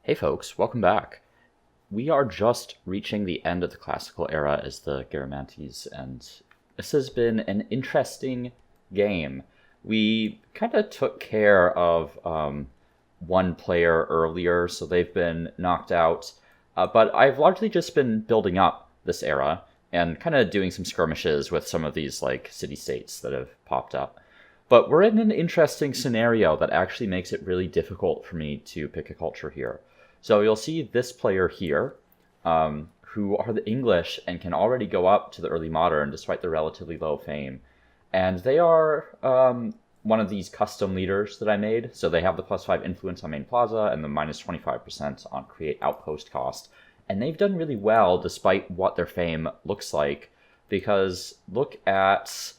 Hey folks, welcome back. We are just reaching the end of the classical era as the Garamantes, and this has been an interesting game. We kind of took care of one player earlier, so they've been knocked out. But I've largely just been building up this era and kind of doing some skirmishes with some of these like city-states that have popped up. But we're in an interesting scenario that actually makes it really difficult for me to pick a culture here. So you'll see this player here, who are the English and can already go up to the early modern despite their relatively low fame. And they are one of these custom leaders that I made. So they have the +5 influence on main plaza and the -25% on create outpost cost. And they've done really well despite what their fame looks like. Because look at,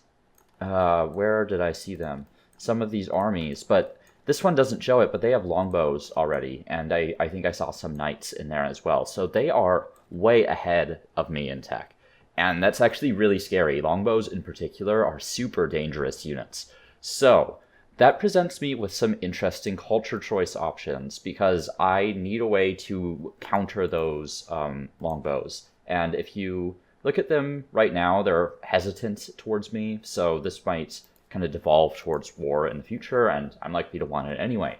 where did I see them? Some of these armies, but this one doesn't show it, but they have longbows already, and I think I saw some knights in there as well. So they are way ahead of me in tech, and that's actually really scary. Longbows in particular are super dangerous units. So that presents me with some interesting culture choice options, because I need a way to counter those longbows. And if you look at them right now, they're hesitant towards me, so this might kind of devolve towards war in the future, and I'm likely to want it anyway.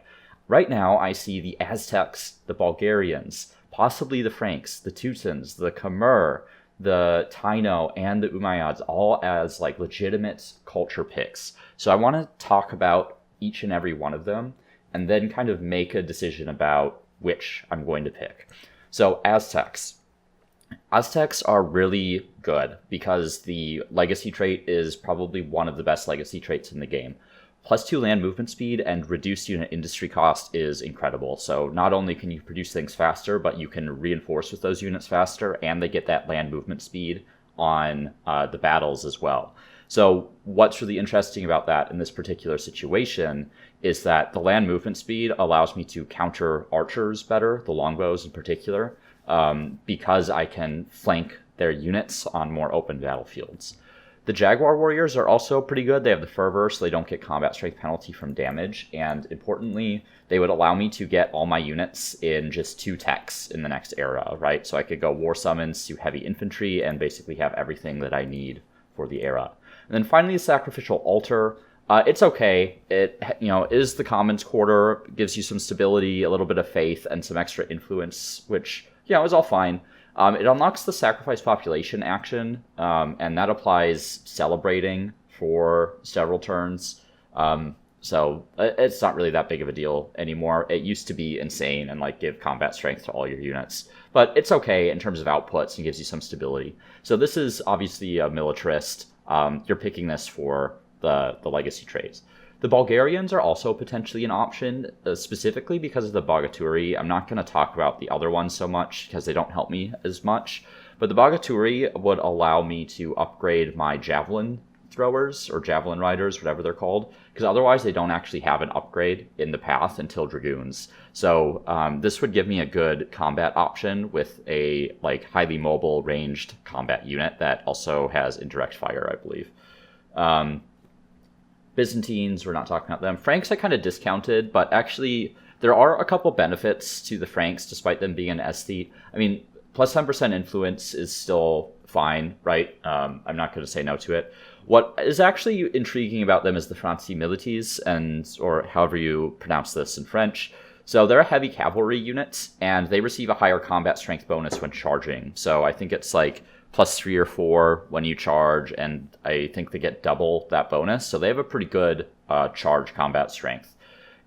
Right now, I see the Aztecs, the Bulgarians, possibly the Franks, the Teutons, the Khmer, the Taino, and the Umayyads all as like legitimate culture picks. So I want to talk about each and every one of them, and then kind of make a decision about which I'm going to pick. So Aztecs. Aztecs are really good because the legacy trait is probably one of the best legacy traits in the game. +2 land movement speed and reduced unit industry cost is incredible. So not only can you produce things faster, but you can reinforce with those units faster, and they get that land movement speed on the battles as well. So what's really interesting about that in this particular situation is that the land movement speed allows me to counter archers better, the longbows in particular, because I can flank their units on more open battlefields. The Jaguar Warriors are also pretty good. They have the Fervor, so they don't get combat strength penalty from damage, and importantly, they would allow me to get all my units in just 2 techs in the next era, right? So I could go War Summons to Heavy Infantry and basically have everything that I need for the era. And then finally, the Sacrificial Altar. It's okay. It is the Commons Quarter, gives you some stability, a little bit of faith, and some extra influence, which is all fine. It unlocks the sacrifice population action, and that applies celebrating for several turns. So it's not really that big of a deal anymore. It used to be insane and like give combat strength to all your units, but it's okay in terms of outputs and gives you some stability. So this is obviously a militarist. You're picking this for the legacy traits. The Bulgarians are also potentially an option, specifically because of the Bogaturi. I'm not going to talk about the other ones so much because they don't help me as much. But the Bogaturi would allow me to upgrade my javelin throwers or javelin riders, whatever they're called, because otherwise they don't actually have an upgrade in the path until Dragoons. So this would give me a good combat option with a like highly mobile ranged combat unit that also has indirect fire, I believe. Byzantines, we're not talking about them. Franks I kind of discounted, but actually there are a couple benefits to the Franks despite them being an aesthete. I mean, +10% influence is still fine, right? I'm not going to say no to it. What is actually intriguing about them is the Franci Milites, or however you pronounce this in French. So they're a heavy cavalry unit, and they receive a higher combat strength bonus when charging. So I think it's like +3 or 4 when you charge, and I think they get double that bonus. So they have a pretty good charge combat strength.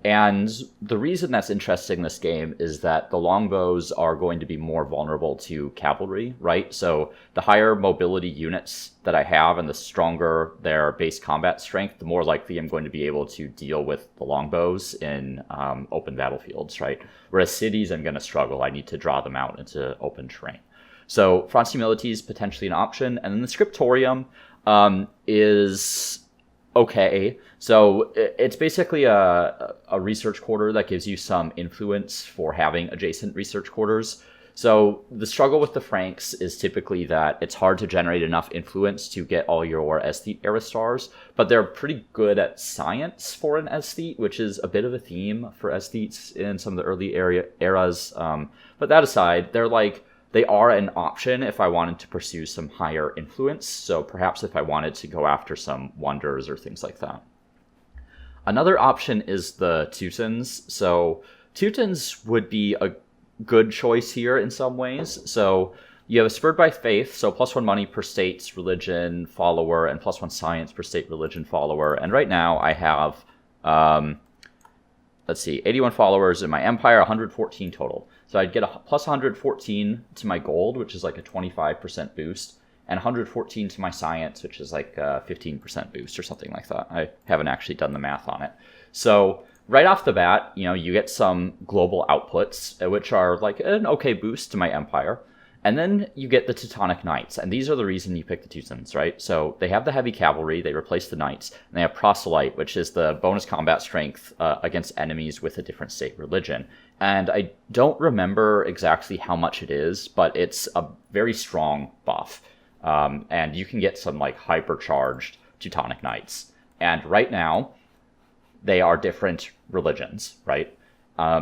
And the reason that's interesting in this game is that the longbows are going to be more vulnerable to cavalry, right? So the higher mobility units that I have and the stronger their base combat strength, the more likely I'm going to be able to deal with the longbows in open battlefields, right? Whereas cities, I'm going to struggle. I need to draw them out into open terrain. So Franci Milites is potentially an option. And then the Scriptorium is okay. So it's basically a research quarter that gives you some influence for having adjacent research quarters. So the struggle with the Franks is typically that it's hard to generate enough influence to get all your aesthete era stars, but they're pretty good at science for an aesthete, which is a bit of a theme for aesthetes in some of the early eras. But that aside, they are an option if I wanted to pursue some higher influence. So perhaps if I wanted to go after some wonders or things like that. Another option is the Teutons. So Teutons would be a good choice here in some ways. So you have a spurred by faith, so +1 money per state religion follower and +1 science per state religion follower. And right now I have, 81 followers in my empire, 114 total. So I'd get a +114 to my gold, which is like a 25% boost, and 114 to my science, which is like a 15% boost or something like that. I haven't actually done the math on it. So right off the bat, you get some global outputs, which are like an okay boost to my empire. And then you get the Teutonic Knights, and these are the reason you pick the Teutons, right? So they have the heavy cavalry, they replace the knights, and they have proselyte, which is the bonus combat strength against enemies with a different state religion. And I don't remember exactly how much it is, but it's a very strong buff. And you can get some like hypercharged Teutonic Knights. And right now, they are different religions, right?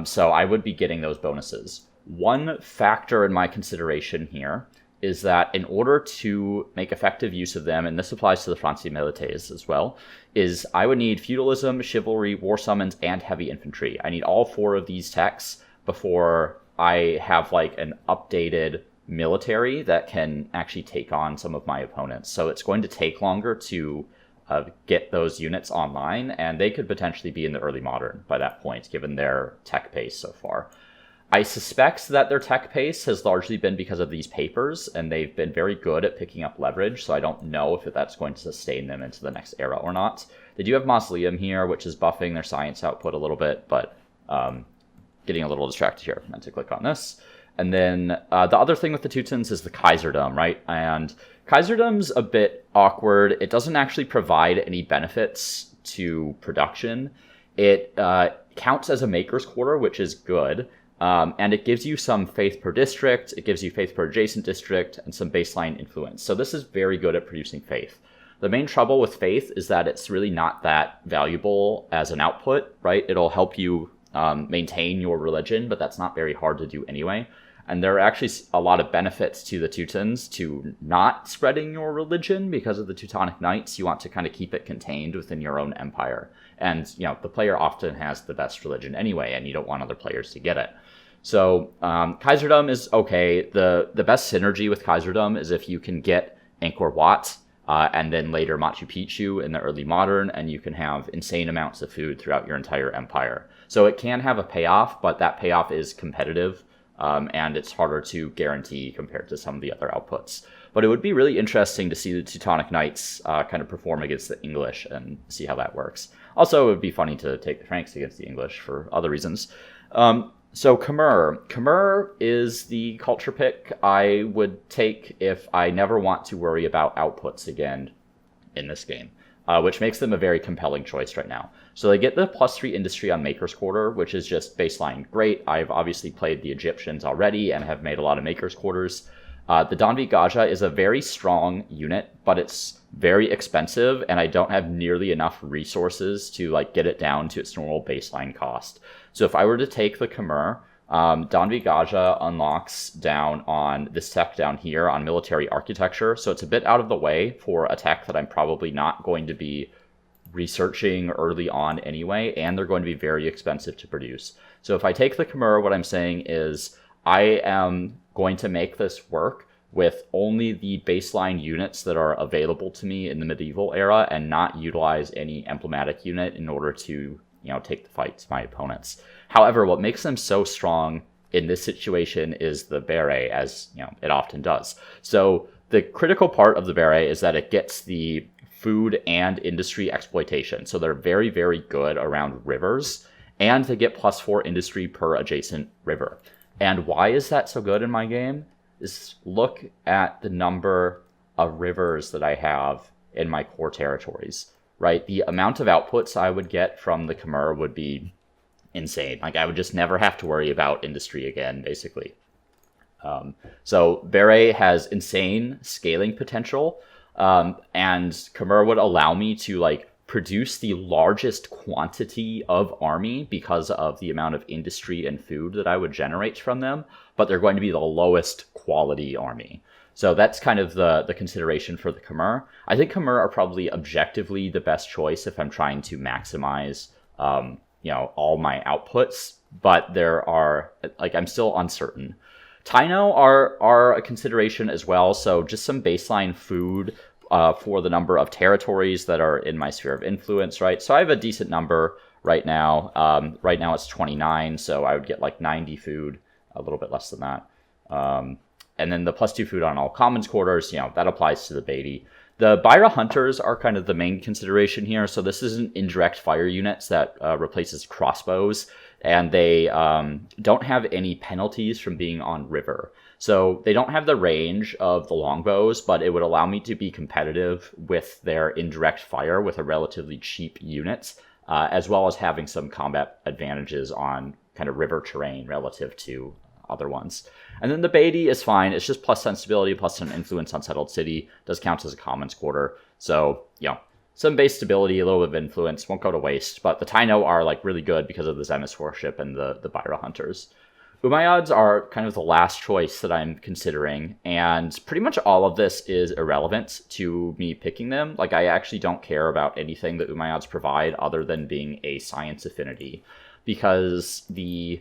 So I would be getting those bonuses. One factor in my consideration here is that in order to make effective use of them, and this applies to the Franci Milites as well, is I would need feudalism, chivalry, war summons, and heavy infantry. I need all 4 of these techs before I have like an updated military that can actually take on some of my opponents. So it's going to take longer to get those units online, and they could potentially be in the early modern by that point, given their tech pace so far. I suspect that their tech pace has largely been because of these papers, and they've been very good at picking up leverage, so I don't know if that's going to sustain them into the next era or not. They do have Mausoleum here, which is buffing their science output a little bit, but getting a little distracted here. I meant to click on this. And then the other thing with the Teutons is the Kaiserdom, right? And Kaiserdom's a bit awkward. It doesn't actually provide any benefits to production. It counts as a maker's quarter, which is good. And it gives you some faith per district, it gives you faith per adjacent district, and some baseline influence. So this is very good at producing faith. The main trouble with faith is that it's really not that valuable as an output, right? It'll help you maintain your religion, but that's not very hard to do anyway. And there are actually a lot of benefits to the Teutons to not spreading your religion because of the Teutonic Knights. You want to kind of keep it contained within your own empire. And, the player often has the best religion anyway, and you don't want other players to get it. So Kaiserdom is okay. The best synergy with Kaiserdom is if you can get Angkor Wat and then later Machu Picchu in the early modern, and you can have insane amounts of food throughout your entire empire. So it can have a payoff, but that payoff is competitive, and it's harder to guarantee compared to some of the other outputs. But it would be really interesting to see the Teutonic Knights kind of perform against the English and see how that works. Also, it would be funny to take the Franks against the English for other reasons. So Khmer. Khmer is the culture pick I would take if I never want to worry about outputs again in this game, which makes them a very compelling choice right now. So they get the +3 industry on Maker's Quarter, which is just baseline great. I've obviously played the Egyptians already and have made a lot of Maker's Quarters. The Danvi Gaja is a very strong unit, but it's very expensive, and I don't have nearly enough resources to get it down to its normal baseline cost. So if I were to take the Khmer, Danvi Gaja unlocks down on this tech down here on military architecture, so it's a bit out of the way for a tech that I'm probably not going to be researching early on anyway, and they're going to be very expensive to produce. So if I take the Khmer, what I'm saying is I am going to make this work with only the baseline units that are available to me in the medieval era and not utilize any emblematic unit in order to, take the fight to my opponents. However, what makes them so strong in this situation is the beret, as it often does. So the critical part of the beret is that it gets the food and industry exploitation. So they're very, very good around rivers, and they get +4 industry per adjacent river. And why is that so good in my game? Is look at the number of rivers that I have in my core territories, right? The amount of outputs I would get from the Khmer would be insane. I would just never have to worry about industry again, basically. So Beret has insane scaling potential, and Khmer would allow me to like produce the largest quantity of army because of the amount of industry and food that I would generate from them, but they're going to be the lowest quality army. So that's kind of the consideration for the Khmer. I think Khmer are probably objectively the best choice if I'm trying to maximize, all my outputs, but there are, like, I'm still uncertain. Taino are a consideration as well, so just some baseline food for the number of territories that are in my sphere of influence, right? So I have a decent number right now. Right now it's 29, so I would get like 90 food, a little bit less than that. And then the +2 food on all commons quarters, that applies to the Beatty. The Byra Hunters are kind of the main consideration here. So this is an indirect fire units that replaces crossbows, and they don't have any penalties from being on river. So they don't have the range of the longbows, but it would allow me to be competitive with their indirect fire with a relatively cheap unit, as well as having some combat advantages on kind of river terrain relative to other ones. And then the Beatty is fine. It's just plus sensibility, plus some influence on settled city. Does count as a commons quarter. So, some base stability, a little bit of influence, won't go to waste. But the Taino are like really good because of the Zemis worship and the Byra Hunters. Umayyads are kind of the last choice that I'm considering, and pretty much all of this is irrelevant to me picking them. Like, I actually don't care about anything that Umayyads provide other than being a science affinity, because the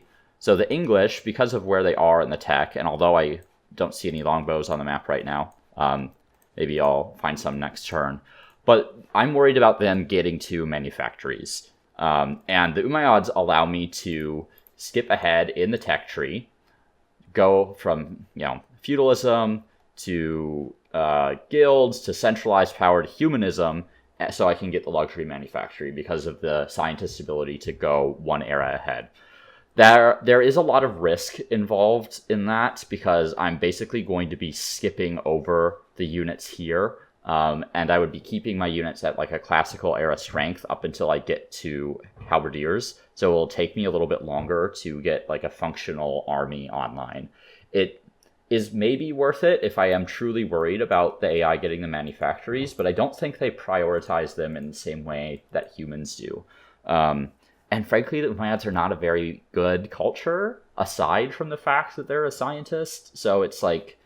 English, because of where they are in the tech, and although I don't see any longbows on the map right now, maybe I'll find some next turn, but I'm worried about them getting to manufactories. And the Umayyads allow me to skip ahead in the tech tree, go from feudalism to guilds to centralized power to humanism, so I can get the luxury manufactory because of the scientist's ability to go one era ahead. There is a lot of risk involved in that because I'm basically going to be skipping over the units here, and I would be keeping my units at like a classical era strength up until I get to halberdiers. So it'll take me a little bit longer to get like a functional army online. It is maybe worth it if I am truly worried about the AI getting the manufactories, but I don't think they prioritize them in the same way that humans do. And frankly, the Umayyads are not a very good culture, aside from the fact that they're a scientist. So it's like,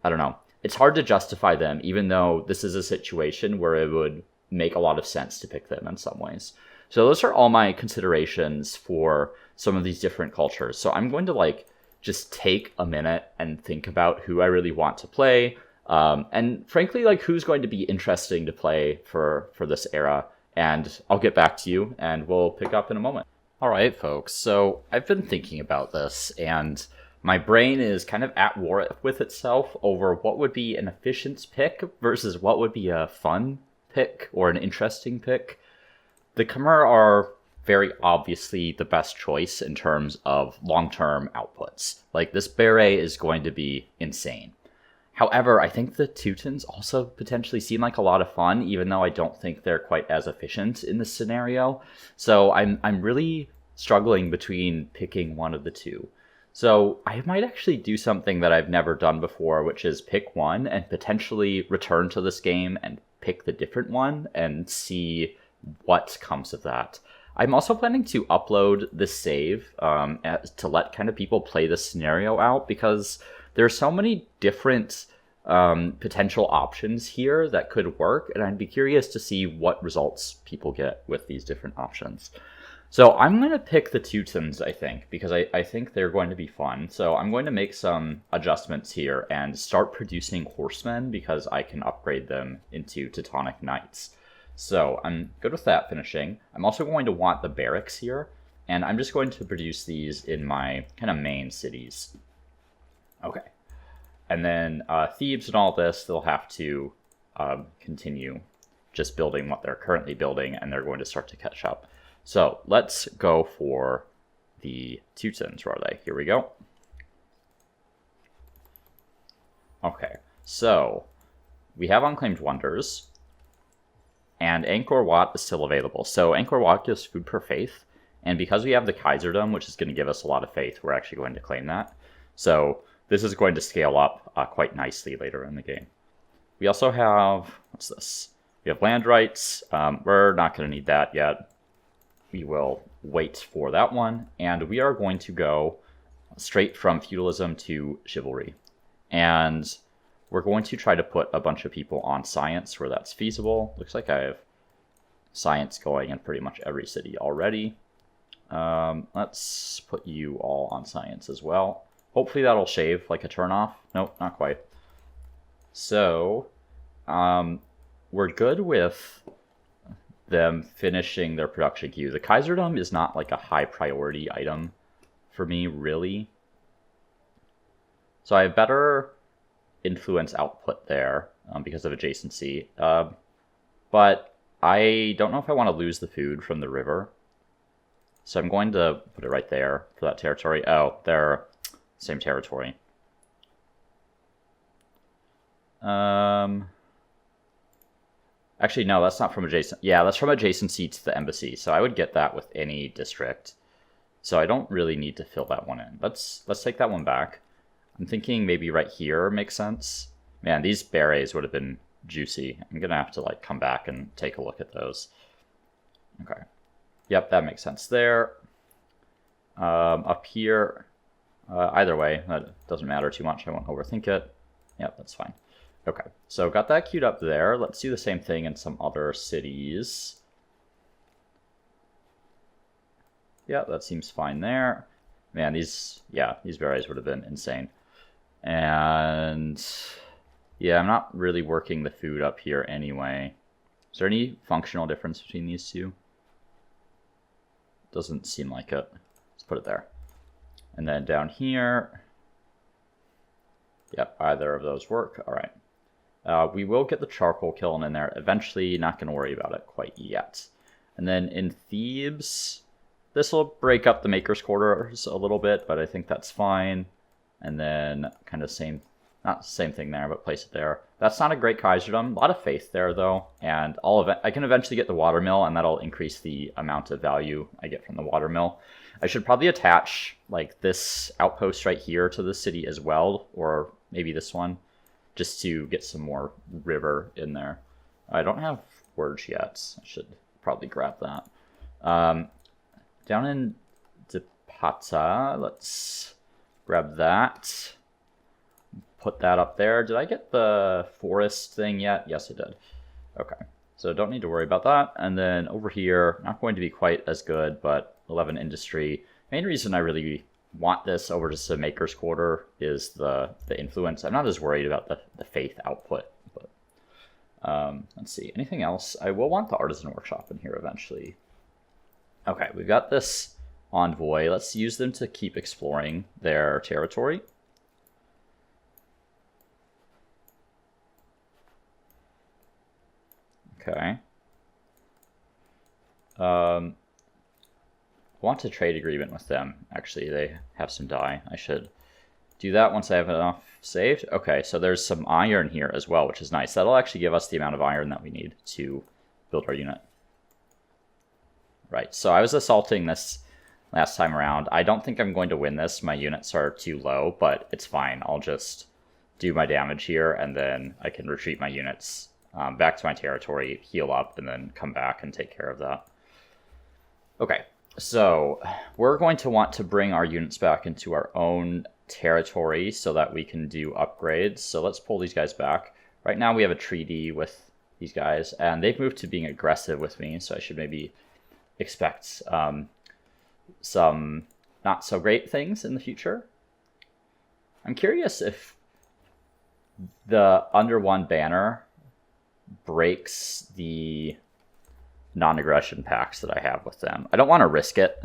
I don't know. It's hard to justify them, even though this is a situation where it would make a lot of sense to pick them in some ways. So those are all my considerations for some of these different cultures. So I'm going to just take a minute and think about who I really want to play. And frankly, who's going to be interesting to play for this era. And I'll get back to you, and we'll pick up in a moment. All right, folks. So I've been thinking about this, and my brain is kind of at war with itself over what would be an efficient pick versus what would be a fun pick or an interesting pick. The Khmer are very obviously the best choice in terms of long-term outputs. This beret is going to be insane. However, I think the Teutons also potentially seem like a lot of fun, even though I don't think they're quite as efficient in this scenario. So I'm really struggling between picking one of the two. So I might actually do something that I've never done before, which is pick one and potentially return to this game and pick the different one and see what comes of that. I'm also planning to upload this save to let kind of people play this scenario out, because there are so many different potential options here that could work, and I'd be curious to see what results people get with these different options. So I'm going to pick the Teutons, I think, because I think they're going to be fun. So I'm going to make some adjustments here and start producing horsemen, because I can upgrade them into Teutonic Knights. So I'm good with that finishing. I'm also going to want the barracks here, and I'm just going to produce these in my kind of main cities. Okay. And then Thebes and all this, they'll have to continue just building what they're currently building, and they're going to start to catch up. So let's go for the Teutons. Where are they? Here we go. Okay, so we have Unclaimed Wonders, and Angkor Wat is still available. So Angkor Wat gives food per faith, and because we have the Kaiserdom, which is going to give us a lot of faith, we're actually going to claim that. So this is going to scale up quite nicely later in the game. We also have, what's this? We have land rights. We're not going to need that yet. We will wait for that one. And we are going to go straight from feudalism to chivalry. And we're going to try to put a bunch of people on science where that's feasible. Looks like I have science going in pretty much every city already. Let's put you all on science as well. Hopefully that'll shave like a turnoff. Nope, not quite. So, we're good with them finishing their production queue. The Kaiserdom is not like a high priority item for me, really. So I have better influence output there because of adjacency. But I don't know if I want to lose the food from the river. So I'm going to put it right there for that territory. Oh, they're same territory. Actually, no, that's not from adjacent. Yeah, that's from adjacency to the embassy. So I would get that with any district. So I don't really need to fill that one in. Let's take that one back. I'm thinking maybe right here makes sense. Man, these berets would have been juicy. I'm gonna have to like come back and take a look at those. Okay. Yep, that makes sense there. Up here, either way, that doesn't matter too much. I won't overthink it. Yep, that's fine. Okay, so got that queued up there. Let's do the same thing in some other cities. Yeah, that seems fine there. Man, these berets would have been insane. And yeah, I'm not really working the food up here anyway. Is there any functional difference between these two? Doesn't seem like it. Let's put it there. And then down here, yep, either of those work. All right. We will get the charcoal kiln in there eventually. Not going to worry about it quite yet. And then in Thebes, this will break up the maker's quarters a little bit, but I think that's fine. And then kind of same, not the same thing there, but place it there. That's not a great Kaiserdom. A lot of faith there, though. And I can eventually get the watermill, and that'll increase the amount of value I get from the watermill. I should probably attach like this outpost right here to the city as well, or maybe this one, just to get some more river in there. I don't have words yet. I should probably grab that. Down in Dipata, let's grab that. Put that up there. Did I get the forest thing yet? Yes, I did. Okay, so don't need to worry about that. And then over here, not going to be quite as good, but 11 industry. Main reason I really want this over just a maker's quarter is the influence. I'm not as worried about the faith output, but let's see. Anything else? I will want the artisan workshop in here eventually. Okay, we've got this envoy. Let's use them to keep exploring their territory. Okay. I want a trade agreement with them. Actually, they have some dye. I should do that once I have enough saved. Okay, so there's some iron here as well, which is nice. That'll actually give us the amount of iron that we need to build our unit. Right, so I was assaulting this last time around. I don't think I'm going to win this. My units are too low, but it's fine. I'll just do my damage here, and then I can retreat my units back to my territory, heal up, and then come back and take care of that. Okay, so we're going to want to bring our units back into our own territory so that we can do upgrades. So let's pull these guys back. Right now we have a treaty with these guys, and they've moved to being aggressive with me, so I should maybe expect some not so great things in the future. I'm curious if the under one banner breaks the non-aggression pacts that I have with them. I don't want to risk it,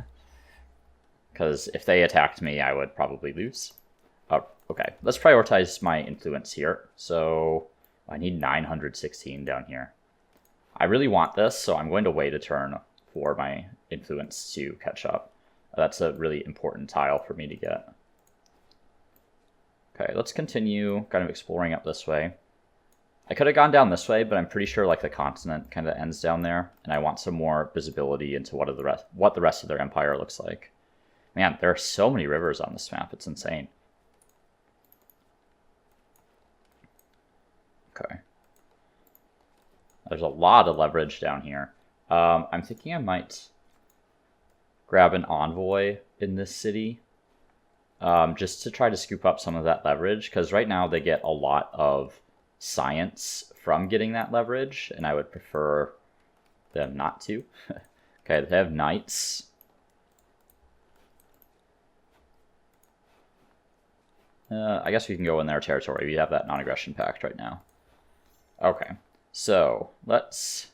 because if they attacked me, I would probably lose. Oh, okay, let's prioritize my influence here. So I need 916 down here. I really want this, so I'm going to wait a turn for my influence to catch up. That's a really important tile for me to get. Okay, let's continue kind of exploring up this way. I could have gone down this way, but I'm pretty sure like the continent kind of ends down there, and I want some more visibility into what the rest of their empire looks like. Man, there are so many rivers on this map, it's insane. Okay. There's a lot of leverage down here. I'm thinking I might grab an envoy in this city, just to try to scoop up some of that leverage, because right now they get a lot of science from getting that leverage, and I would prefer them not to. Okay, they have knights. I guess we can go in their territory. We have that non-aggression pact right now. Okay, so let's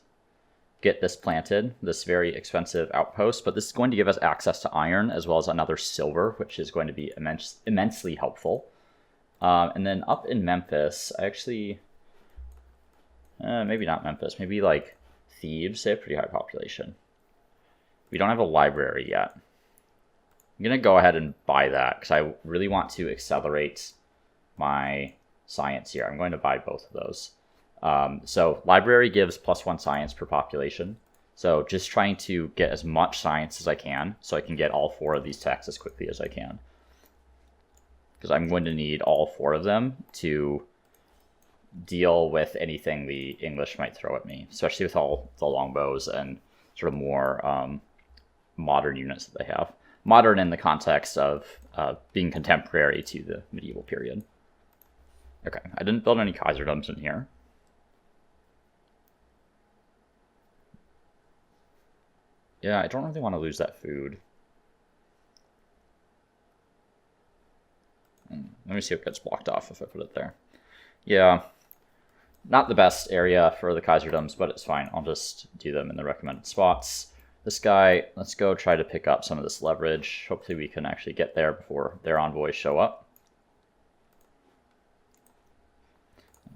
get this planted, this very expensive outpost, but this is going to give us access to iron as well as another silver, which is going to be immensely helpful. And then up in Memphis, I actually, maybe not Memphis, maybe like Thebes. They have pretty high population. We don't have a library yet. I'm going to go ahead and buy that because I really want to accelerate my science here. I'm going to buy both of those. So library gives +1 science per population. So just trying to get as much science as I can so I can get all 4 of these techs as quickly as I can. Because I'm going to need all 4 of them to deal with anything the English might throw at me, especially with all the longbows and sort of more modern units that they have. Modern in the context of being contemporary to the medieval period. Okay, I didn't build any Kaiserdoms in here. Yeah, I don't really want to lose that food. Let me see what gets blocked off if I put it there. Yeah, not the best area for the Kaiserdoms, but it's fine. I'll just do them in the recommended spots. This guy, let's go try to pick up some of this leverage. Hopefully we can actually get there before their envoys show up.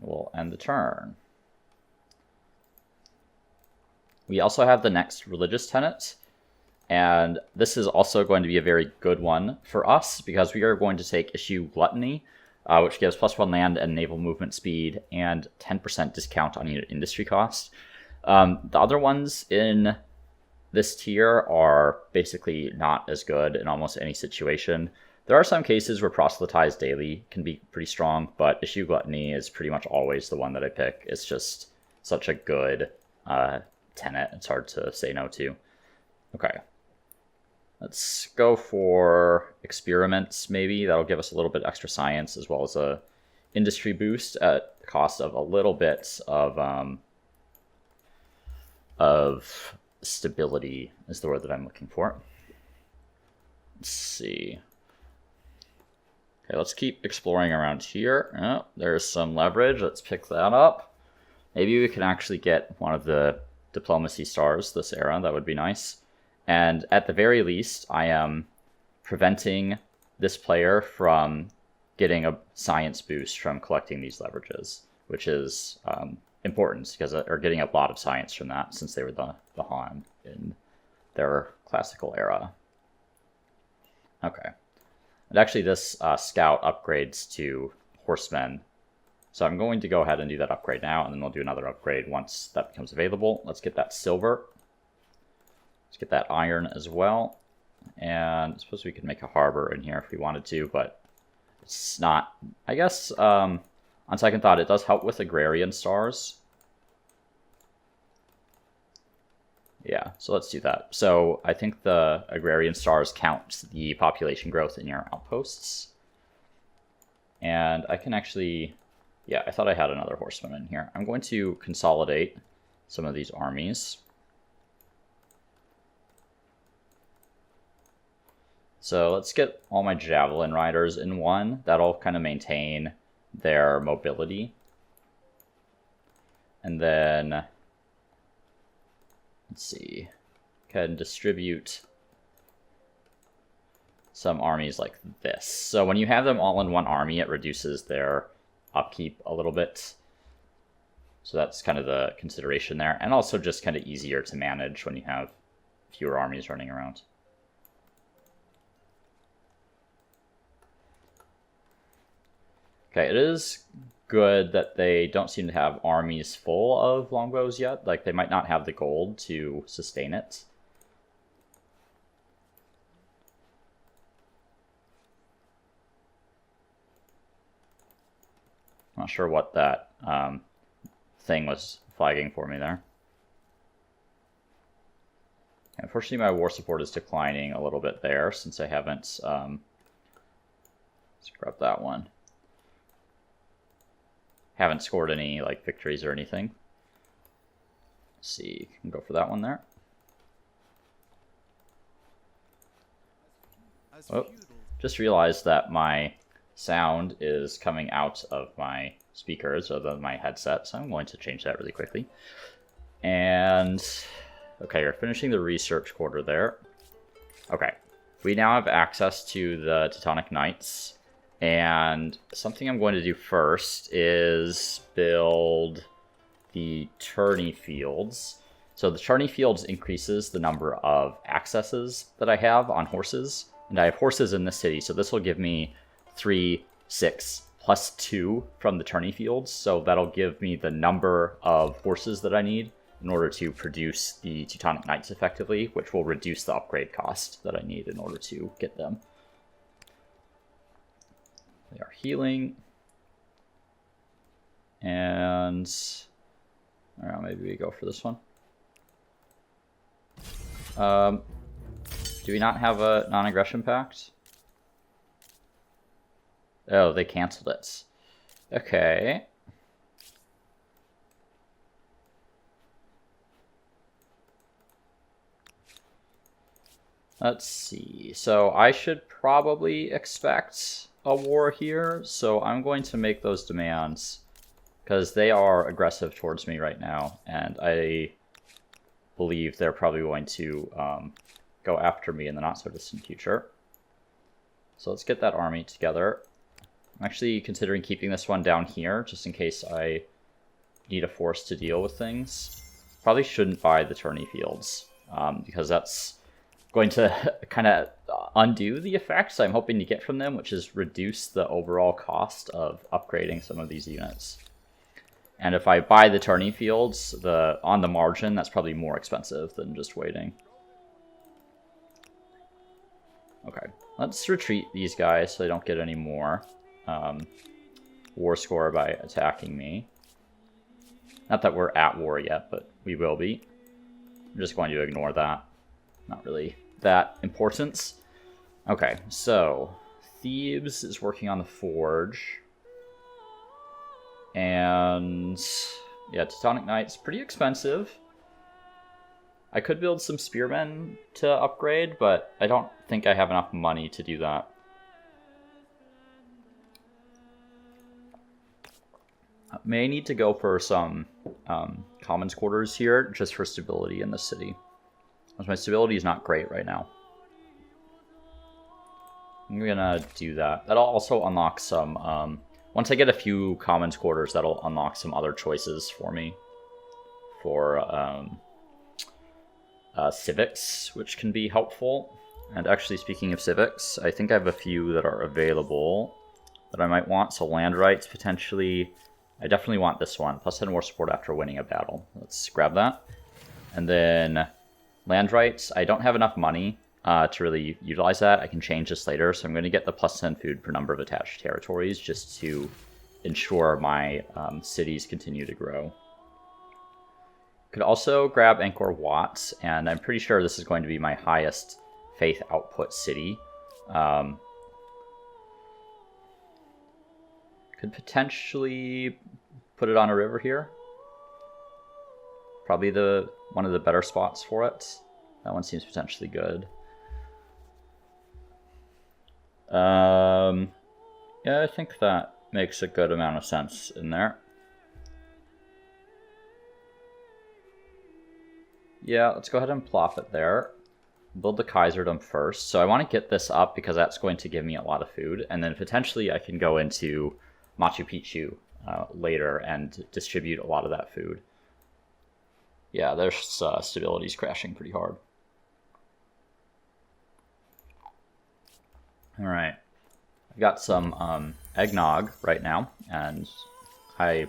We'll end the turn. We also have the next religious tenet, and this is also going to be a very good one for us because we are going to take issue gluttony, which gives +1 land and naval movement speed and 10% discount on unit industry cost. The other ones in this tier are basically not as good in almost any situation. There are some cases where proselytize daily can be pretty strong, but issue gluttony is pretty much always the one that I pick. It's just such a good tenet, it's hard to say no to. Okay. Let's go for experiments, maybe. That'll give us a little bit extra science as well as a industry boost at the cost of a little bit of stability is the word that I'm looking for. Let's see. Okay, let's keep exploring around here. Oh, there's some leverage. Let's pick that up. Maybe we can actually get one of the diplomacy stars this era. That would be nice. And at the very least, I am preventing this player from getting a science boost from collecting these leverages, which is important because they're getting a lot of science from that since they were the Han in their classical era. Okay. And actually this scout upgrades to horsemen. So I'm going to go ahead and do that upgrade now, and then we'll do another upgrade once that becomes available. Let's get that silver. Let's get that iron as well. And I suppose we could make a harbor in here if we wanted to, but it's not. I guess, on second thought, it does help with agrarian stars. Yeah, so let's do that. So I think the agrarian stars count the population growth in your outposts. And I can actually... Yeah, I thought I had another horseman in here. I'm going to consolidate some of these armies. So let's get all my javelin riders in one. That'll kind of maintain their mobility. And then, let's see, can distribute some armies like this. So when you have them all in one army, it reduces their upkeep a little bit. So that's kind of the consideration there. And also just kind of easier to manage when you have fewer armies running around. Okay, it is good that they don't seem to have armies full of longbows yet. Like, they might not have the gold to sustain it. Not sure what that thing was flagging for me there. Unfortunately, my war support is declining a little bit there since I haven't... let's grab that one. Haven't scored any like victories or anything. Let's see, you can go for that one there. Oh, just realized that my sound is coming out of my speakers other than my headset, so I'm going to change that really quickly. And okay, we're finishing the research quarter there. Okay, we now have access to the Teutonic Knights, and something I'm going to do first is build the tourney fields. So the tourney fields increases the number of accesses that I have on horses, and I have horses in the city, so this will give me 3, 6, plus 2 from the tourney fields, so that'll give me the number of horses that I need in order to produce the Teutonic Knights effectively, which will reduce the upgrade cost that I need in order to get them. They are healing. And I don't know, maybe we go for this one. Do we not have a non-aggression pact? Oh, they canceled it. Okay. Let's see. So I should probably expect a war here. So I'm going to make those demands because they are aggressive towards me right now. And I believe they're probably going to go after me in the not so distant future. So let's get that army together. I'm actually considering keeping this one down here just in case I need a force to deal with things. Probably shouldn't buy the tourney fields because that's going to kind of undo the effects I'm hoping to get from them, which is reduce the overall cost of upgrading some of these units. And if I buy the tourney fields, on the margin, that's probably more expensive than just waiting. Okay, let's retreat these guys so they don't get any more war score by attacking me. Not that we're at war yet, but we will be. I'm just going to ignore that. Not really that important. Okay, so Thebes is working on the forge. And yeah, Teutonic Knights, pretty expensive. I could build some spearmen to upgrade, but I don't think I have enough money to do that. May need to go for some commons quarters here, just for stability in the city. Because my stability is not great right now. I'm gonna do that. That'll also unlock some... once I get a few commons quarters, that'll unlock some other choices for me. For civics, which can be helpful. And actually, speaking of civics, I think I have a few that are available that I might want. So land rights, potentially. I definitely want this one. Plus 10 more support after winning a battle. Let's grab that. And then land rights. I don't have enough money to really utilize that. I can change this later. So I'm going to get the plus 10 food per number of attached territories just to ensure my cities continue to grow. Could also grab Angkor Wat, and I'm pretty sure this is going to be my highest faith output city. Could potentially put it on a river here. Probably one of the better spots for it. That one seems potentially good. Yeah, I think that makes a good amount of sense in there. Yeah, let's go ahead and plop it there. Build the Kaiserdom first. So I want to get this up because that's going to give me a lot of food. And then potentially I can go into Machu Picchu later and distribute a lot of that food. Yeah, their stability's crashing pretty hard. All right. I've got some eggnog right now, and I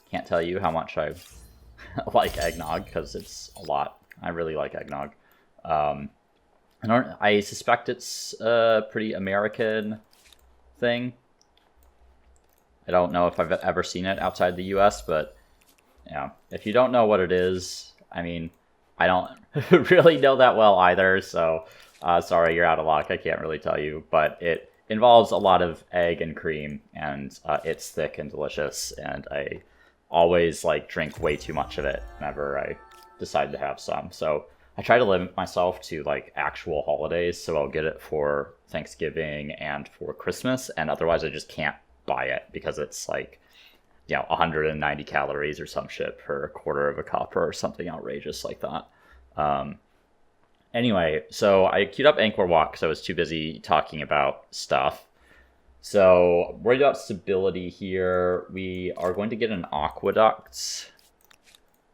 can't tell you how much I like eggnog because it's a lot. I really like eggnog. I suspect it's a pretty American thing. I don't know if I've ever seen it outside the US, but Yeah, if you don't know what it is, I mean, I don't really know that well either, so sorry, you're out of luck. I can't really tell you, but it involves a lot of egg and cream, and it's thick and delicious, and I always like drink way too much of it whenever I decide to have some. So I try to limit myself to like actual holidays, so I'll get it for Thanksgiving and for Christmas, and otherwise I just can't buy it because it's like 190 calories or some shit per quarter of a cup or something outrageous like that. Anyway, so I queued up Angkor Wat because I was too busy talking about stuff. So worried about stability here. We are going to get an aqueduct.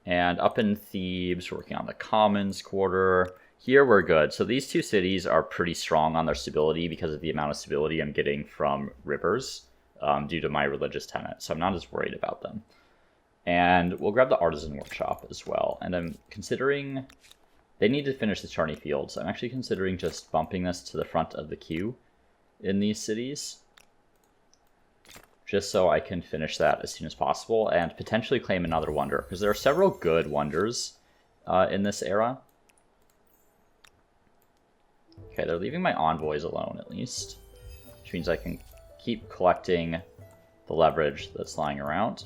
And up in Thebes, working on the Commons Quarter. Here we're good. So these two cities are pretty strong on their stability because of the amount of stability I'm getting from rivers due to my religious tenet. So I'm not as worried about them. And we'll grab the Artisan Workshop as well. And I'm considering... They need to finish the Charney Fields. I'm actually considering just bumping this to the front of the queue in these cities, just so I can finish that as soon as possible and potentially claim another wonder, because there are several good wonders in this era. Okay, they're leaving my envoys alone at least, which means I can keep collecting the leverage that's lying around.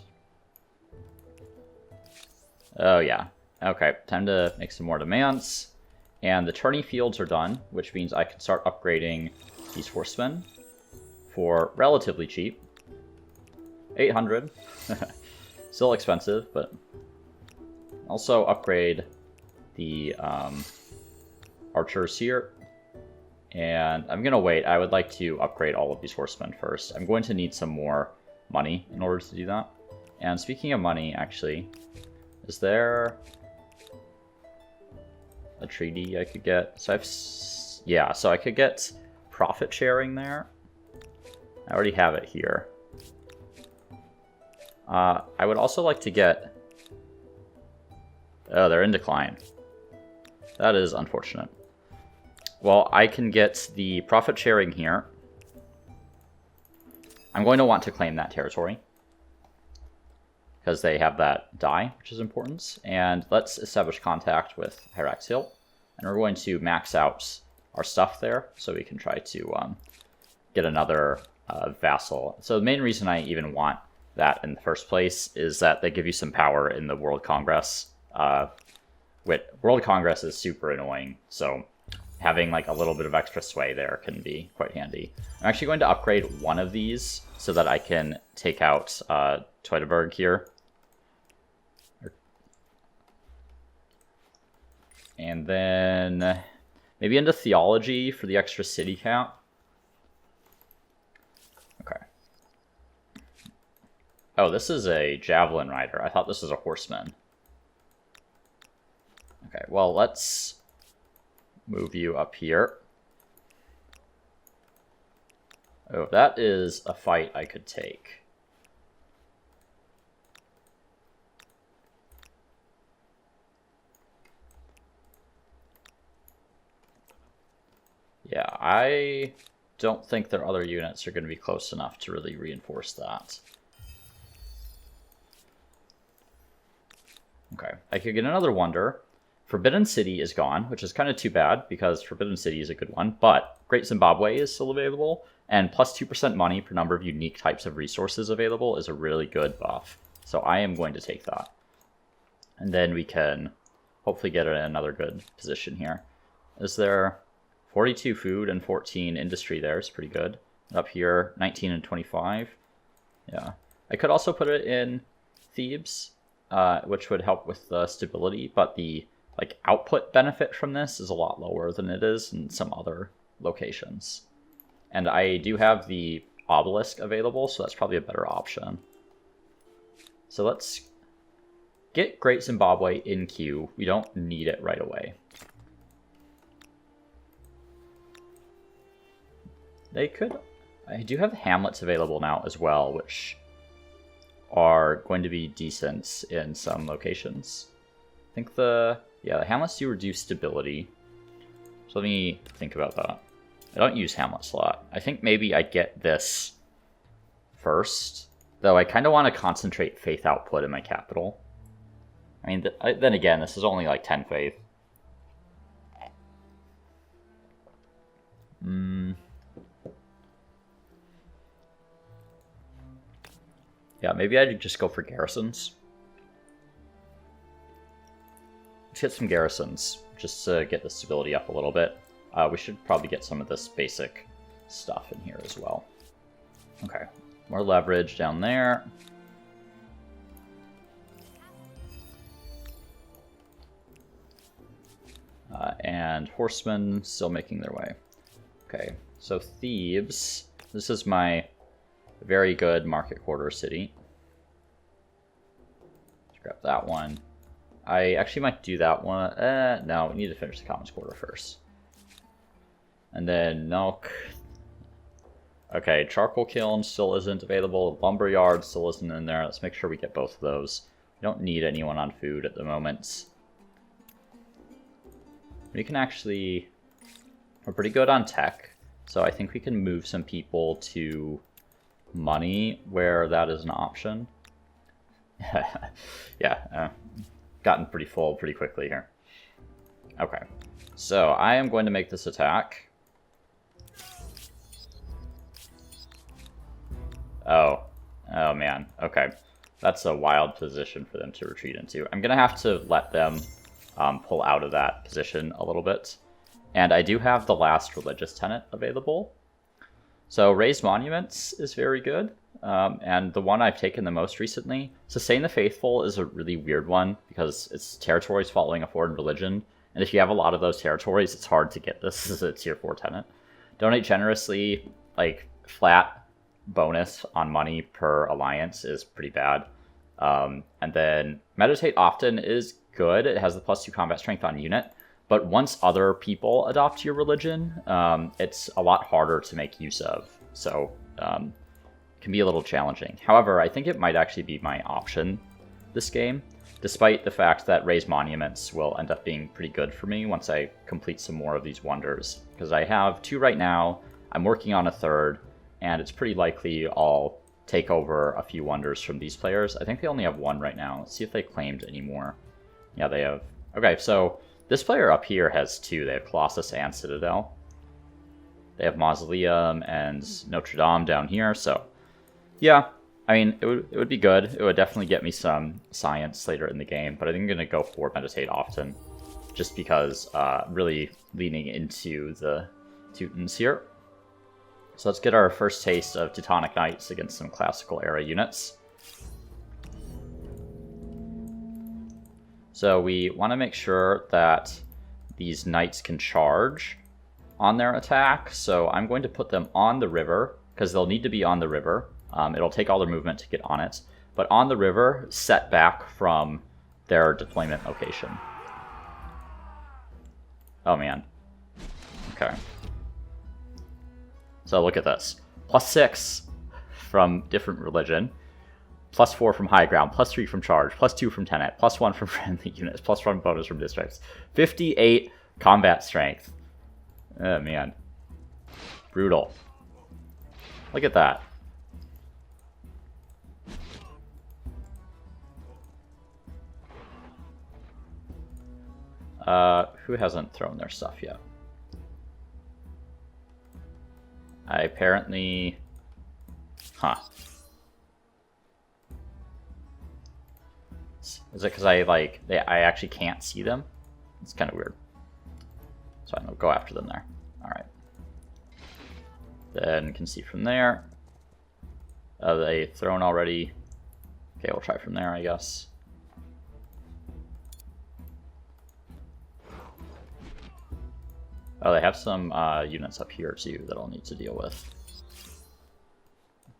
Oh yeah. Okay, time to make some more demands. And the Charney Fields are done, which means I can start upgrading these horsemen for relatively cheap. 800. Still expensive, but also upgrade the archers here. And I'm going to wait. I would like to upgrade all of these horsemen first. I'm going to need some more money in order to do that. And speaking of money, actually, is there a treaty I could get? So so I could get profit sharing there. I already have it here. I would also like to get... Oh, they're in decline. That is unfortunate. Well, I can get the profit sharing here. I'm going to want to claim that territory, because they have that die, which is important. And let's establish contact with Hyraxial. And we're going to max out our stuff there, so we can try to get another vassal. So the main reason I even want that in the first place is that they give you some power in the World Congress. World Congress is super annoying, so having like a little bit of extra sway there can be quite handy. I'm actually going to upgrade one of these so that I can take out Teutoburg here. And then maybe into theology for the extra city count. Okay. Oh, this is a javelin rider. I thought this was a horseman. Okay, well, let's move you up here. Oh, that is a fight I could take. Yeah, I don't think their other units are going to be close enough to really reinforce that. Okay, I could get another wonder. Forbidden City is gone, which is kind of too bad, because Forbidden City is a good one, but Great Zimbabwe is still available, and plus 2% money per number of unique types of resources available is a really good buff. So I am going to take that. And then we can hopefully get another good position here. Is there 42 food and 14 industry there? Is pretty good. Up here, 19 and 25. Yeah. I could also put it in Thebes, which would help with the stability, but the output benefit from this is a lot lower than it is in some other locations. And I do have the obelisk available, so that's probably a better option. So let's get Great Zimbabwe in queue. We don't need it right away. They could... I do have hamlets available now as well, which are going to be decent in some locations. I think the hamlets do reduce stability. So let me think about that. I don't use hamlets a lot. I think maybe I get this first, though I kind of want to concentrate faith output in my capital. I mean, then again, this is only like 10 faith. Yeah, maybe I'd just go for garrisons. Let's get some garrisons, just to get the stability up a little bit. We should probably get some of this basic stuff in here as well. Okay, more leverage down there. And horsemen still making their way. Okay, so Thebes. This is my very good market quarter city. Let's grab that one. I actually might do that one. No, we need to finish the commons quarter first. And then milk. Okay, charcoal kiln still isn't available. Lumberyard still isn't in there. Let's make sure we get both of those. We don't need anyone on food at the moment. We can actually... We're pretty good on tech. So I think we can move some people to money where that is an option. Yeah, gotten pretty full pretty quickly here. Okay, so I am going to make this attack. Oh man, okay. That's a wild position for them to retreat into. I'm going to have to let them pull out of that position a little bit. And I do have the last religious tenet available. So raised monuments is very good. And the one I've taken the most recently, Sustain the Faithful, is a really weird one because it's territories following a foreign religion. And if you have a lot of those territories, it's hard to get this as a tier 4 tenet. Donate generously, like flat bonus on money per alliance is pretty bad. And then meditate often is good. It has the +2 combat strength on unit. But once other people adopt your religion, it's a lot harder to make use of. So it can be a little challenging. However, I think it might actually be my option this game, despite the fact that raised monuments will end up being pretty good for me once I complete some more of these wonders. Because I have 2 right now, I'm working on a 3rd, and it's pretty likely I'll take over a few wonders from these players. I think they only have 1 right now. Let's see if they claimed any more. Yeah, they have. Okay, so this player up here has 2. They have Colossus and Citadel. They have Mausoleum and Notre Dame down here, so yeah, I mean, it would be good. It would definitely get me some science later in the game, but I think I'm going to go for Meditate often, just because really leaning into the Teutons here. So let's get our first taste of Teutonic Knights against some classical era units. So we want to make sure that these knights can charge on their attack. So I'm going to put them on the river, because they'll need to be on the river. It'll take all their movement to get on it. But on the river, set back from their deployment location. Oh man. Okay. So look at this. +6 from different religion. +4 from high ground, +3 from charge, +2 from tenet, +1 from friendly units, +1 bonus from districts. 58 combat strength. Oh man. Brutal. Look at that. Who hasn't thrown their stuff yet? I apparently... Huh. Is it because I actually can't see them? It's kind of weird. So I'll go after them there. Alright. Then can see from there. Are they thrown already? Okay, we'll try from there, I guess. Oh, they have some units up here too that I'll need to deal with.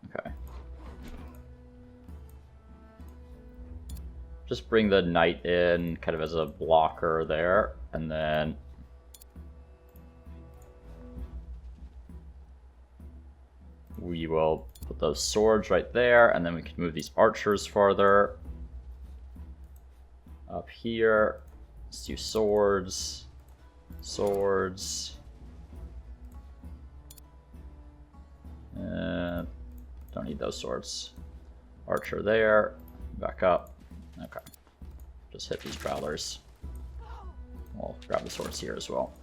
Okay. Just bring the knight in kind of as a blocker there, and then we will put those swords right there, and then we can move these archers farther up here. Let's do swords. Swords. Don't need those swords. Archer there. Back up. Okay. just hit these prowlers. We'll grab the swords here as well.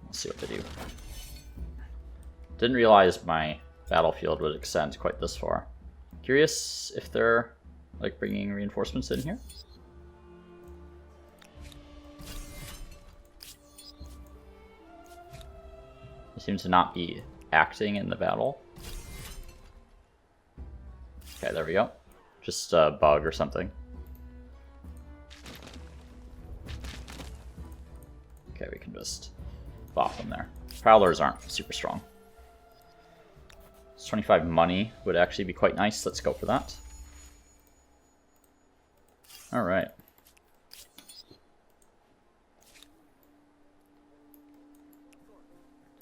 Let's see what they do. Didn't realize my battlefield would extend quite this far. Curious if they're like bringing reinforcements in here. They seem to not be acting in the battle. Okay, there we go. Just a bug or something. Okay, we can just bop them there. Prowlers aren't super strong. 25 money would actually be quite nice. Let's go for that. Alright.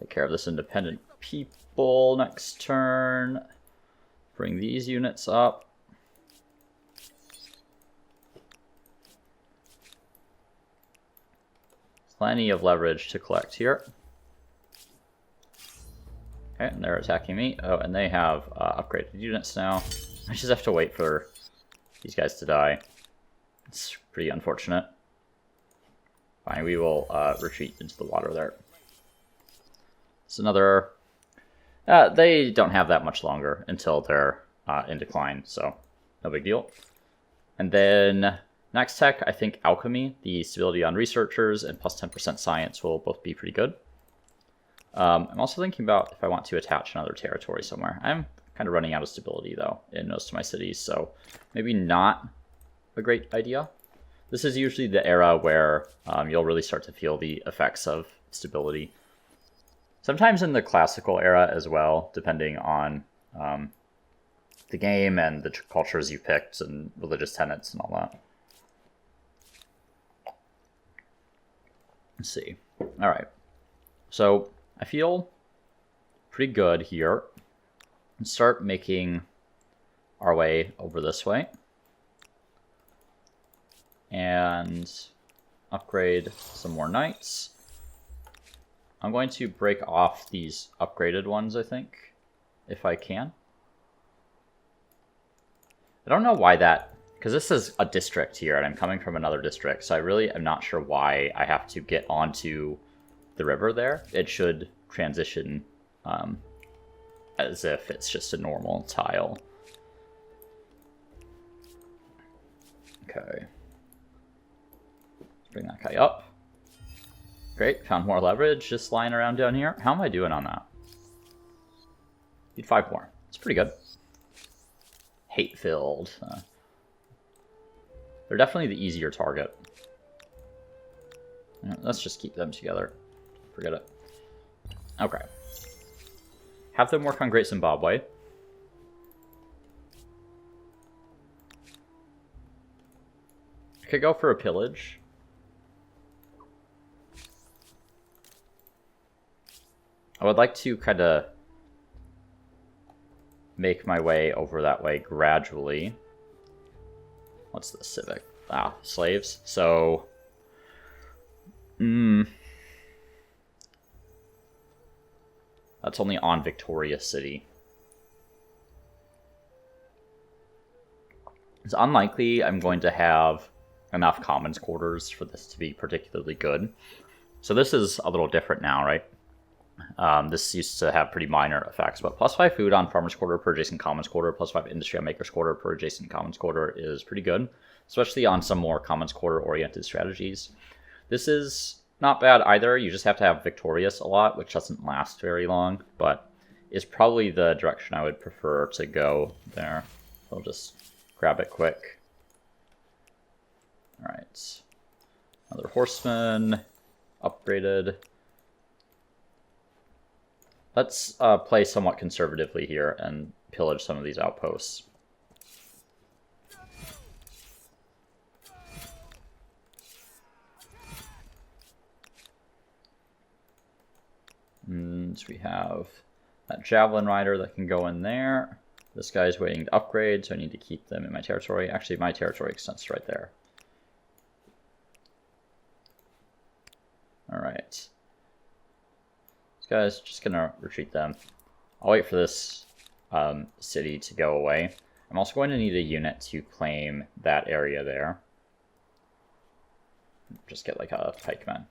Take care of this independent people next turn. Bring these units up. Plenty of leverage to collect here. Okay, and they're attacking me. Oh, and they have upgraded units now. I just have to wait for these guys to die. It's pretty unfortunate. Fine, we will retreat into the water there. It's another... they don't have that much longer until they're in decline, so no big deal. And then next tech, I think Alchemy, the stability on researchers, and plus 10% science will both be pretty good. I'm also thinking about if I want to attach another territory somewhere. I'm kind of running out of stability, though, in most of my cities, so maybe not a great idea. This is usually the era where you'll really start to feel the effects of stability. Sometimes in the classical era as well, depending on the game and the cultures you picked and religious tenets and all that. Let's see. All right. So I feel pretty good here. Let's start making our way over this way. And upgrade some more knights. I'm going to break off these upgraded ones, I think, if I can. I don't know why that, because this is a district here, and I'm coming from another district, so I really am not sure why I have to get onto the river there. It should transition as if it's just a normal tile. Okay. Let's bring that guy up. Great, found more leverage just lying around down here. How am I doing on that? Need 5 more. It's pretty good. Hate-filled. They're definitely the easier target. Let's just keep them together. Forget it. Okay. Have them work on Great Zimbabwe. I could go for a pillage. I would like to kind of make my way over that way gradually. What's the civic? Ah, slaves. So, that's only on Victoria City. It's unlikely I'm going to have enough commons quarters for this to be particularly good. So this is a little different now, right? This used to have pretty minor effects, but plus 5 food on farmer's quarter per adjacent commons quarter, plus 5 industry on maker's quarter per adjacent commons quarter is pretty good, especially on some more commons quarter oriented strategies. This is not bad either. You just have to have victorious a lot, which doesn't last very long, but is probably the direction I would prefer to go there. I'll just grab it quick. All right, another horseman, upgraded. Let's play somewhat conservatively here and pillage some of these outposts. And we have that javelin rider that can go in there. This guy's waiting to upgrade, so I need to keep them in my territory. Actually, my territory extends right there. All right. Guys, just gonna retreat them. I'll wait for this city to go away. I'm also going to need a unit to claim that area there. Just get like a pikeman.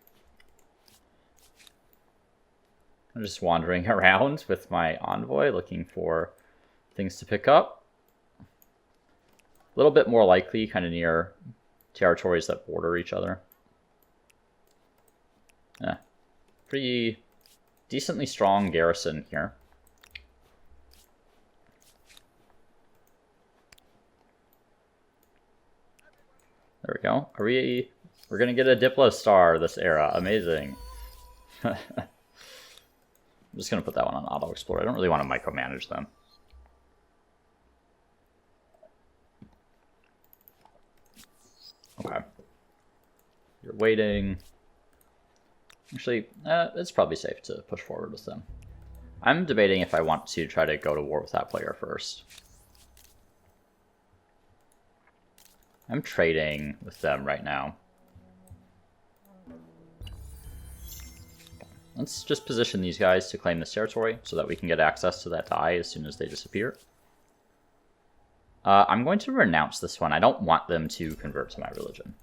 I'm just wandering around with my envoy looking for things to pick up. A little bit more likely kind of near territories that border each other. Yeah, pretty decently strong garrison here. There we go. We're gonna get a Diplo star this era. Amazing. I'm just gonna put that one on auto explore. I don't really want to micromanage them. Okay. You're waiting. Actually, it's probably safe to push forward with them. I'm debating if I want to try to go to war with that player first. I'm trading with them right now. Let's just position these guys to claim this territory so that we can get access to that die as soon as they disappear. I'm going to renounce this one. I don't want them to convert to my religion.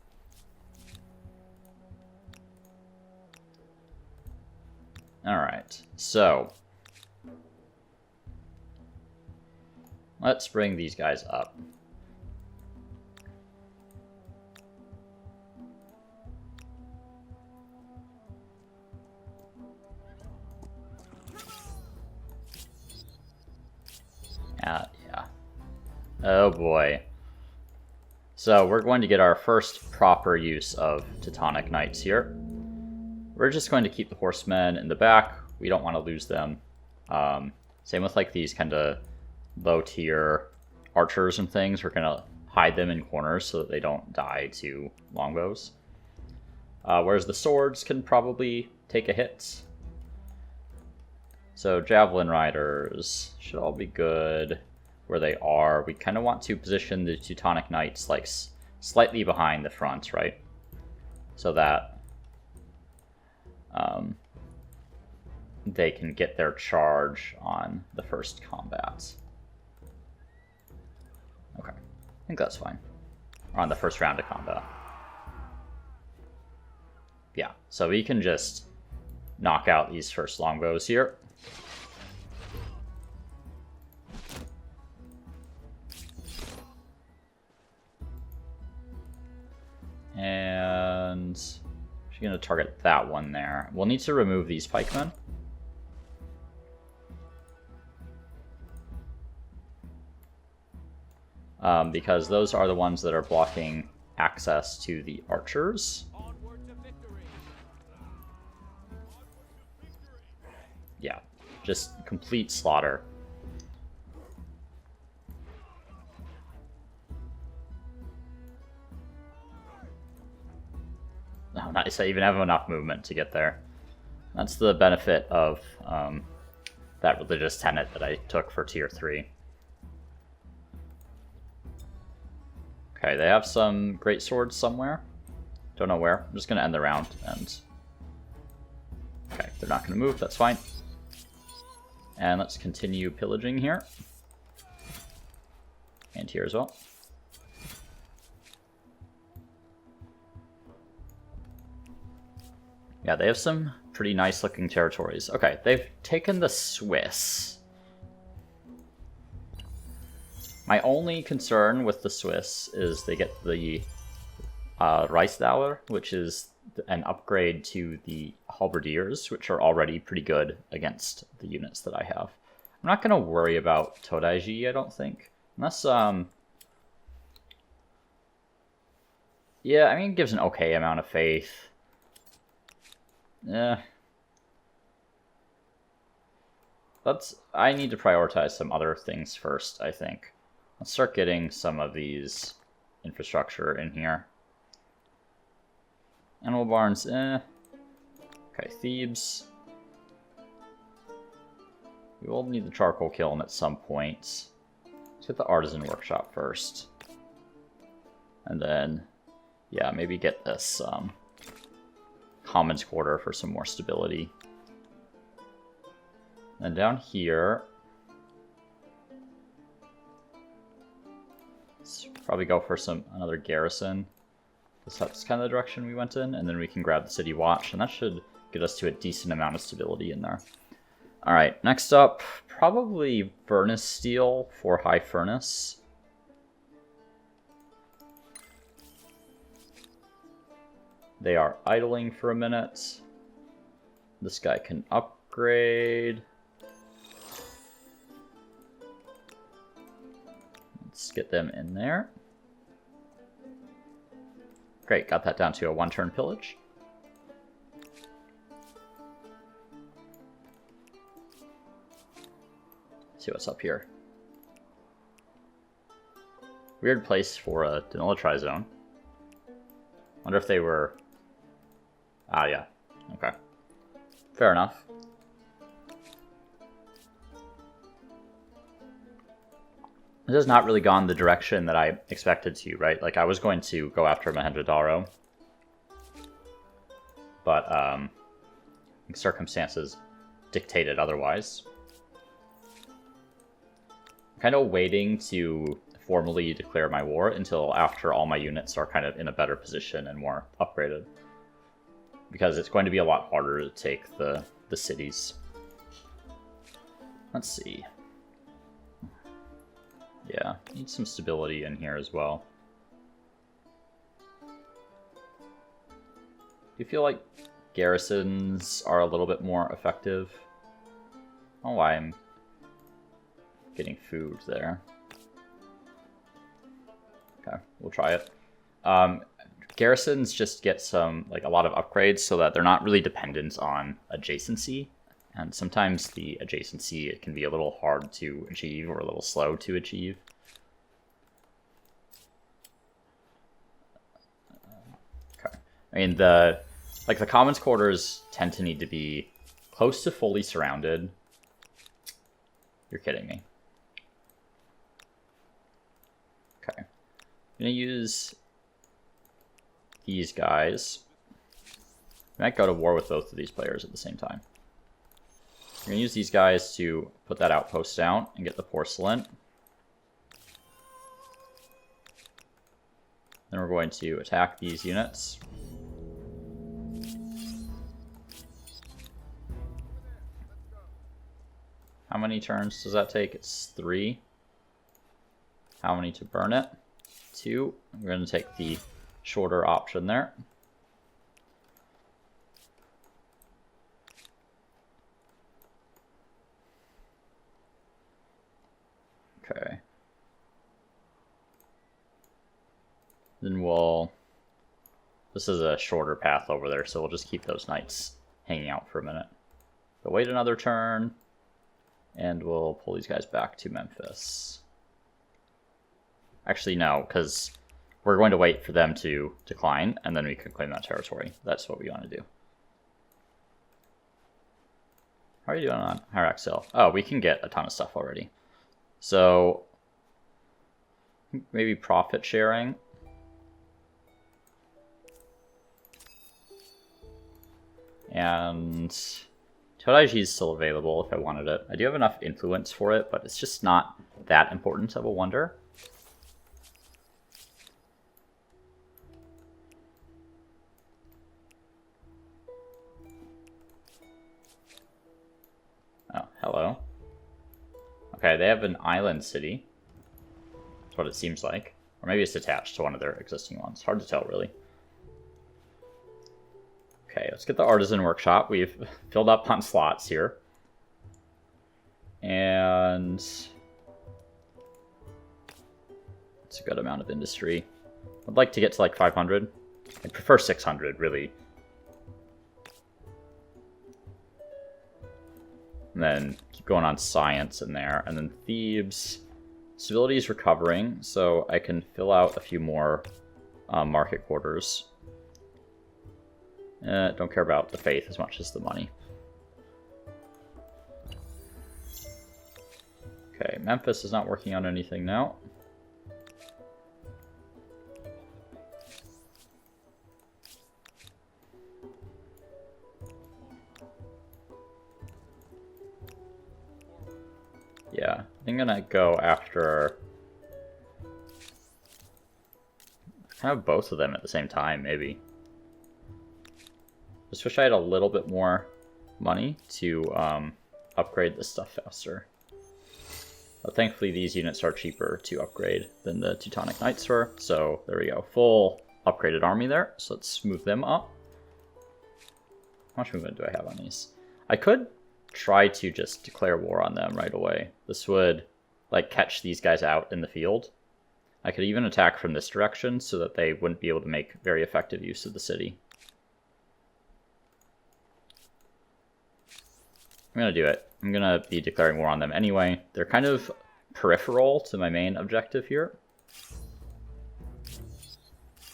Alright, so let's bring these guys up. Yeah. Oh boy. So we're going to get our first proper use of Teutonic Knights here. We're just going to keep the horsemen in the back. We don't want to lose them. Same with like these kind of low tier archers and things. We're going to hide them in corners so that they don't die to longbows. Whereas the swords can probably take a hit. So javelin riders should all be good where they are. We kind of want to position the Teutonic Knights like slightly behind the front, right? So that they can get their charge on the first combat. Okay, I think that's fine. Or on the first round of combat. Yeah, so we can just knock out these first longbows here. And she's going to target that one there. We'll need to remove these pikemen. Because those are the ones that are blocking access to the archers. Yeah, just complete slaughter. Oh, nice. I even have enough movement to get there. That's the benefit of that religious tenet that I took for tier 3. Okay, they have some great swords somewhere. Don't know where. I'm just going to end the round. And okay, they're not going to move. That's fine. And let's continue pillaging here. And here as well. Yeah, they have some pretty nice looking territories. Okay, they've taken the Swiss. My only concern with the Swiss is they get the Reisdauer, which is an upgrade to the halberdiers, which are already pretty good against the units that I have. I'm not going to worry about Todaiji, I don't think. Unless, yeah, I mean, it gives an okay amount of faith. Yeah. I need to prioritize some other things first, I think. Let's start getting some of these infrastructure in here. Animal barns, Okay, Thebes. We will need the charcoal kiln at some point. Let's get the artisan workshop first. And then, yeah, maybe get this commons quarter for some more stability. And down here, Let's probably go for another garrison. That's kind of the direction we went in, and then we can grab the city watch, and that should get us to a decent amount of stability in there. Alright, next up, probably furnace steel for high furnace. They are idling for a minute. This guy can upgrade. Let's get them in there. Great, got that down to a one-turn pillage. See what's up here. Weird place for a demilitarized zone. Wonder if they were... Ah, yeah. Okay. Fair enough. This has not really gone the direction that I expected to, right? Like, I was going to go after Enheduanna, but circumstances dictated otherwise. I'm kind of waiting to formally declare my war until after all my units are kind of in a better position and more upgraded. Because it's going to be a lot harder to take the cities. Let's see. Yeah, need some stability in here as well. Do you feel like garrisons are a little bit more effective? Oh, why I'm getting food there. Okay, we'll try it. Garrisons just get a lot of upgrades so that they're not really dependent on adjacency. And sometimes the adjacency, it can be a little hard to achieve or a little slow to achieve. Okay. I mean, the commons quarters tend to need to be close to fully surrounded. You're kidding me. Okay. I'm going to use these guys. I might go to war with both of these players at the same time. We're going to use these guys to put that outpost down and get the porcelain. Then we're going to attack these units. How many turns does that take? It's 3. How many to burn it? 2. We're going to take the shorter option there. Okay. Then this is a shorter path over there, so we'll just keep those knights hanging out for a minute. But wait another turn, and we'll pull these guys back to Memphis. Actually, no, because we're going to wait for them to decline, and then we can claim that territory. That's what we want to do. How are you doing on Hyraxil? Oh, we can get a ton of stuff already. So, maybe profit sharing. And Todaiji is still available if I wanted it. I do have enough influence for it, but it's just not that important of a wonder. Oh, hello. Okay, they have an island city. That's what it seems like. Or maybe it's attached to one of their existing ones. Hard to tell, really. Okay, let's get the artisan workshop. We've filled up on slots here. And it's a good amount of industry. I'd like to get to like 500. I prefer 600, really. And then keep going on science in there. And then Thebes. Civility is recovering, so I can fill out a few more market quarters. Don't care about the faith as much as the money. Okay, Memphis is not working on anything now. Yeah, I'm gonna go after Have both of them at the same time, maybe. Just wish I had a little bit more money to upgrade this stuff faster. But thankfully these units are cheaper to upgrade than the Teutonic Knights were, so there we go. Full upgraded army there, so let's move them up. How much movement do I have on these? I could try to just declare war on them right away. This would, like, catch these guys out in the field. I could even attack from this direction so that they wouldn't be able to make very effective use of the city. I'm going to do it. I'm going to be declaring war on them anyway. They're kind of peripheral to my main objective here.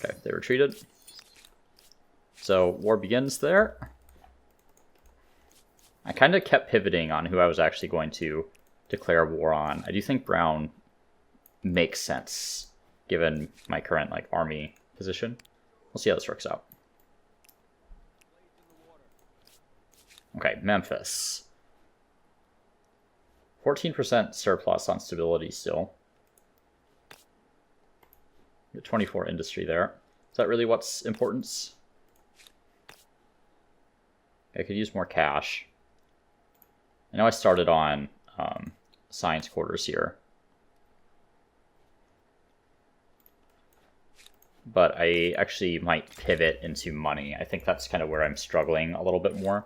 Okay, they retreated. So war begins there. I kind of kept pivoting on who I was actually going to declare war on. I do think Brown makes sense given my current army position. We'll see how this works out. Okay, Memphis. 14% surplus on stability still. 24 industry there. Is that really what's important? I could use more cash. I know I started on science quarters here. But I actually might pivot into money. I think that's kind of where I'm struggling a little bit more.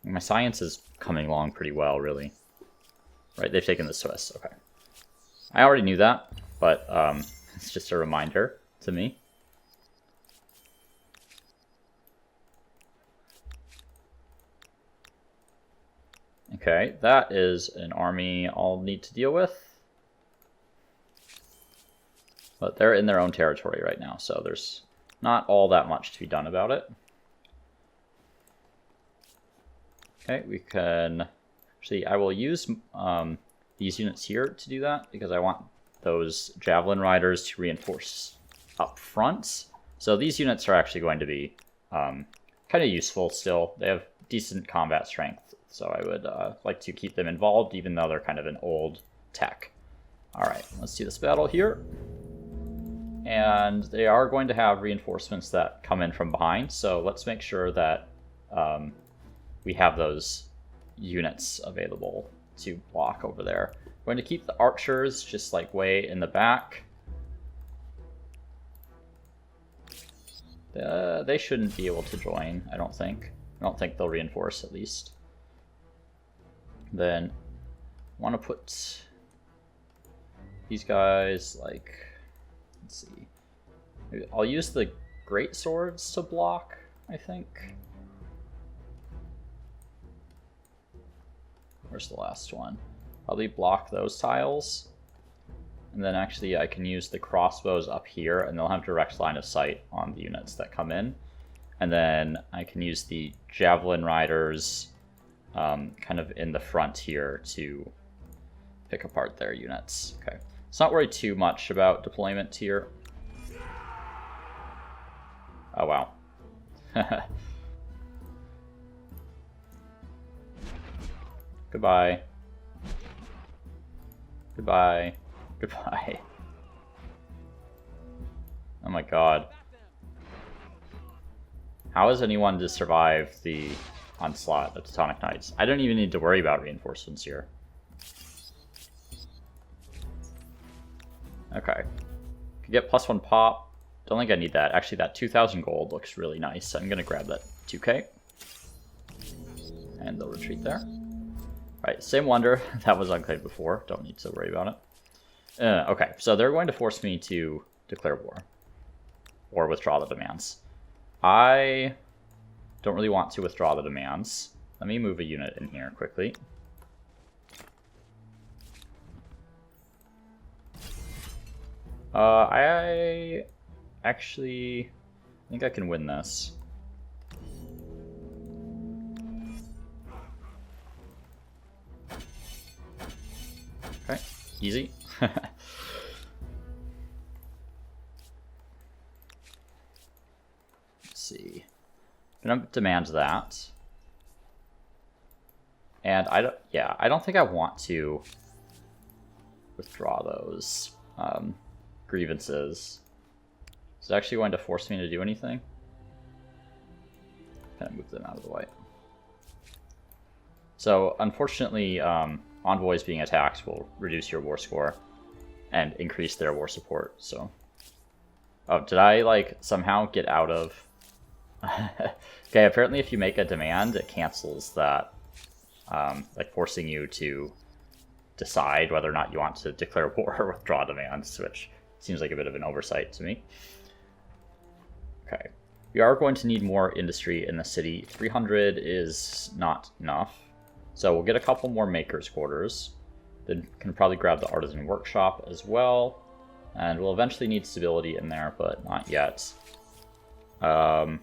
My science is coming along pretty well, really. Right, they've taken the Swiss. Okay. I already knew that, but it's just a reminder to me. Okay, that is an army I'll need to deal with. But they're in their own territory right now, so there's not all that much to be done about it. Okay, we can... Actually, I will use these units here to do that, because I want those javelin riders to reinforce up front. So these units are actually going to be kind of useful still. They have decent combat strength, so I would like to keep them involved, even though they're kind of an old tech. Alright, let's do this battle here. And they are going to have reinforcements that come in from behind, so let's make sure that we have those units available to block over there. We're going to keep the archers just way in the back. They shouldn't be able to join, I don't think. I don't think they'll reinforce, at least. Then I want to put these guys let's see. Maybe I'll use the great swords to block, I think. Where's the last one? Probably block those tiles. And then actually I can use the crossbows up here, and they'll have direct line of sight on the units that come in. And then I can use the javelin riders kind of in the front here to pick apart their units. Okay. Let's not worry too much about deployment here. Oh, wow. Goodbye. Goodbye. Goodbye. Oh my god. How is anyone to survive the onslaught of Teutonic Knights? I don't even need to worry about reinforcements here. Okay. Could get +1 pop. Don't think I need that. Actually, that 2,000 gold looks really nice. I'm going to grab that 2k. And they'll retreat there. Alright, same wonder. That was unclaimed before. Don't need to worry about it. Okay, so they're going to force me to declare war. Or withdraw the demands. I don't really want to withdraw the demands. Let me move a unit in here quickly. I actually think I can win this. Okay, easy. Let's see. I'm gonna demand that. And I don't think I want to withdraw those grievances. Is it actually going to force me to do anything? Kind of move them out of the way. So, unfortunately, envoys being attacked will reduce your war score and increase their war support, so... Oh, did I, like, somehow get out of... Okay, apparently if you make a demand, it cancels that, like, forcing you to decide whether or not you want to declare war or withdraw demands, which seems like a bit of an oversight to me. Okay. We are going to need more industry in the city. 300 is not enough. So we'll get a couple more makers' quarters. Then can probably grab the artisan workshop as well. And we'll eventually need stability in there, but not yet. 1%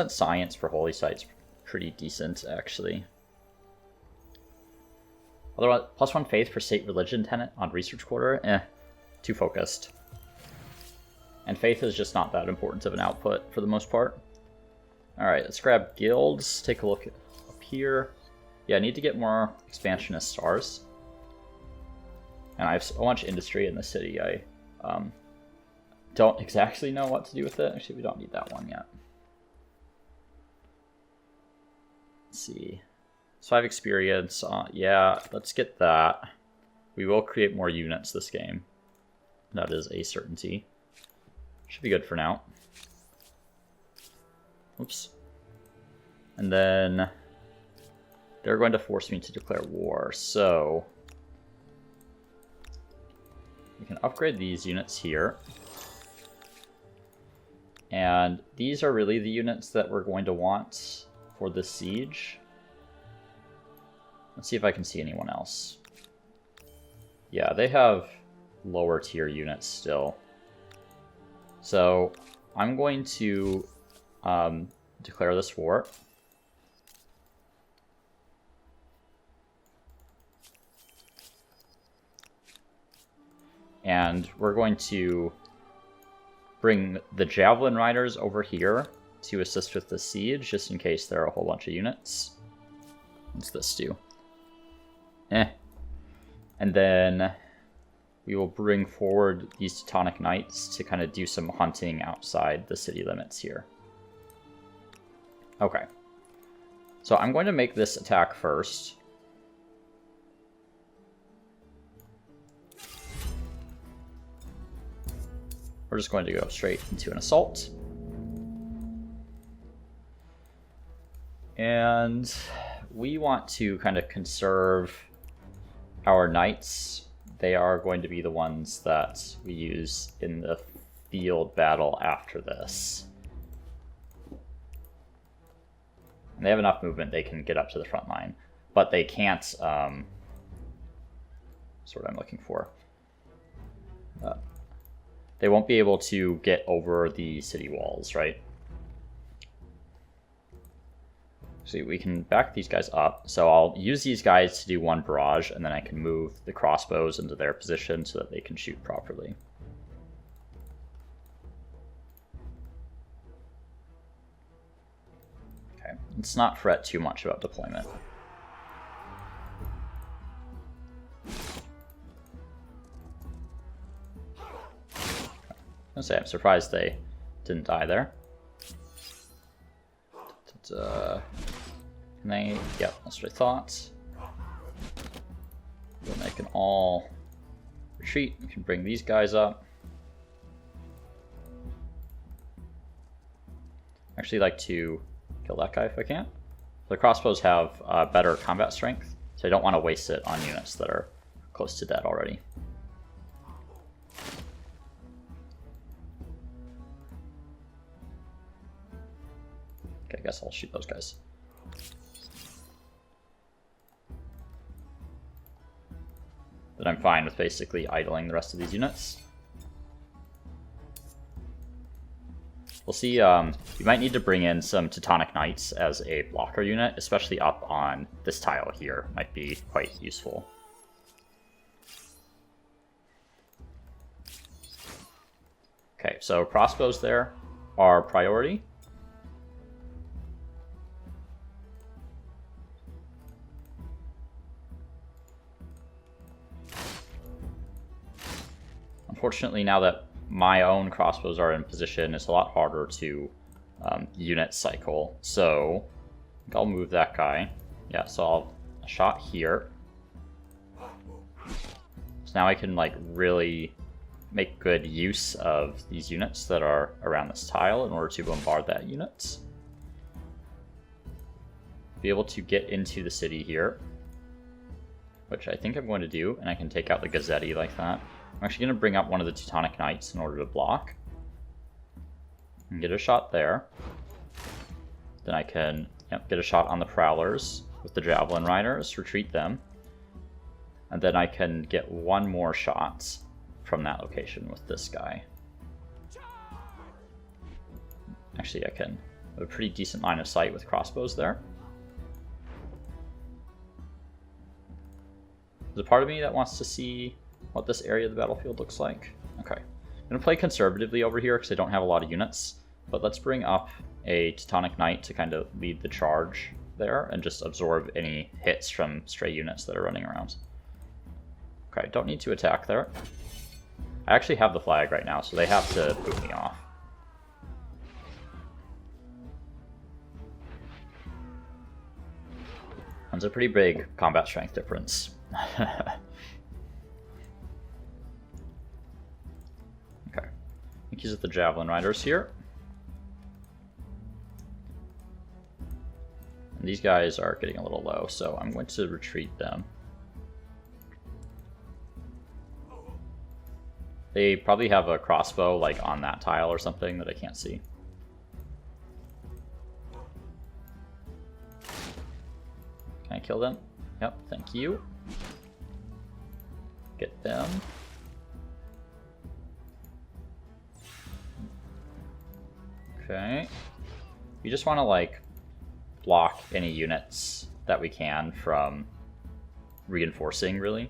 science for holy sites, pretty decent, actually. Otherwise, +1 faith for state religion tenant on research quarter, too focused. And faith is just not that important of an output for the most part. Alright, let's grab guilds, take a look up here. Yeah, I need to get more expansionist stars. And I have so much industry in the city, I don't exactly know what to do with it. Actually, we don't need that one yet. Let's see. So I have experience. Yeah, let's get that. We will create more units this game. That is a certainty. Should be good for now. Oops. And then they're going to force me to declare war, so we can upgrade these units here. And these are really the units that we're going to want for this siege. Let's see if I can see anyone else. Yeah, they have lower tier units still. So I'm going to declare this war. And we're going to bring the javelin riders over here to assist with the siege, just in case there are a whole bunch of units. What's this do? And then we will bring forward these Teutonic Knights to kind of do some hunting outside the city limits here. Okay. So I'm going to make this attack first. We're just going to go straight into an assault. And we want to kind of conserve our knights. They are going to be the ones that we use in the field battle after this. And they have enough movement they can get up to the front line. But they can't... that's what I'm looking for. They won't be able to get over the city walls, right? See, we can back these guys up. So I'll use these guys to do one barrage, and then I can move the crossbows into their position so that they can shoot properly. Okay, let's not fret too much about deployment. I'm surprised they didn't die there. Can they? Yep, that's what I thought. Then they can all retreat. We can bring these guys up. I actually like to kill that guy if I can. The crossbows have better combat strength, so I don't want to waste it on units that are close to dead already. Okay, I guess I'll shoot those guys. But I'm fine with basically idling the rest of these units. We'll see, you might need to bring in some Teutonic Knights as a blocker unit, especially up on this tile here. Might be quite useful. Okay, so crossbows there are priority. Unfortunately, now that my own crossbows are in position, it's a lot harder to unit cycle. So I think I'll move that guy. Yeah, so I'll shot here. So now I can like really make good use of these units that are around this tile in order to bombard that unit. Be able to get into the city here, which I think I'm going to do, and I can take out the Gazzetti like that. I'm actually going to bring up one of the Teutonic Knights in order to block. And get a shot there. Then I can get a shot on the Prowlers with the Javelin Riders, retreat them. And then I can get one more shot from that location with this guy. Actually, I can have a pretty decent line of sight with crossbows there. There's a part of me that wants to see what this area of the battlefield looks like. Okay. I'm going to play conservatively over here because I don't have a lot of units. But let's bring up a Teutonic Knight to kind of lead the charge there and just absorb any hits from stray units that are running around. Okay, don't need to attack there. I actually have the flag right now, so they have to boot me off. That's a pretty big combat strength difference. Okay. I think use the Javelin Riders here. And these guys are getting a little low, so I'm going to retreat them. They probably have a crossbow like on that tile or something that I can't see. Can I kill them? Yep, thank you. Get them. Okay. We just want to like block any units that we can from reinforcing, really.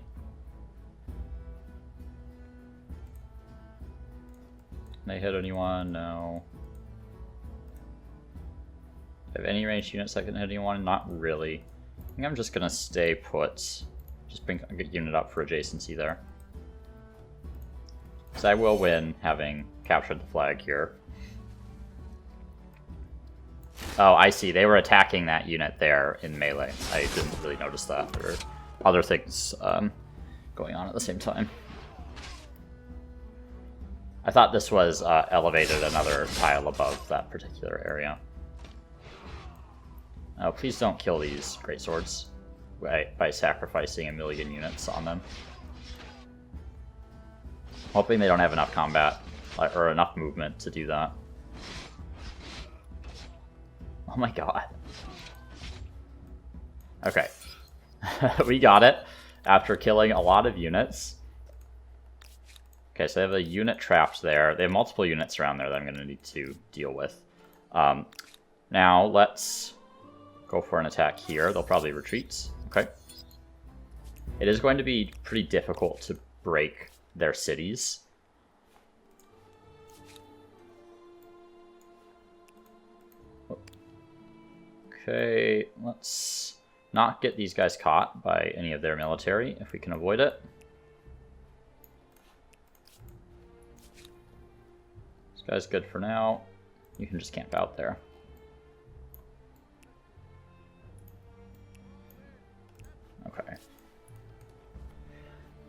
Can they hit anyone? No. Have any ranged units that can hit anyone? Not really. I think I'm just gonna stay put. Just bring a good unit up for adjacency there. So I will win having captured the flag here. Oh, I see. They were attacking that unit there in melee. I didn't really notice that. There were other things going on at the same time. I thought this was elevated another tile above that particular area. Oh, please don't kill these greatswords by sacrificing 1,000,000 units on them. Hoping they don't have enough combat or enough movement to do that. Oh my god. Okay. We got it after killing a lot of units. Okay, so they have a unit trapped there. They have multiple units around there that I'm going to need to deal with. Now, let's go for an attack here. They'll probably retreat. Okay. It is going to be pretty difficult to break their cities. Okay, let's not get these guys caught by any of their military if we can avoid it. This guy's good for now. You can just camp out there. Okay.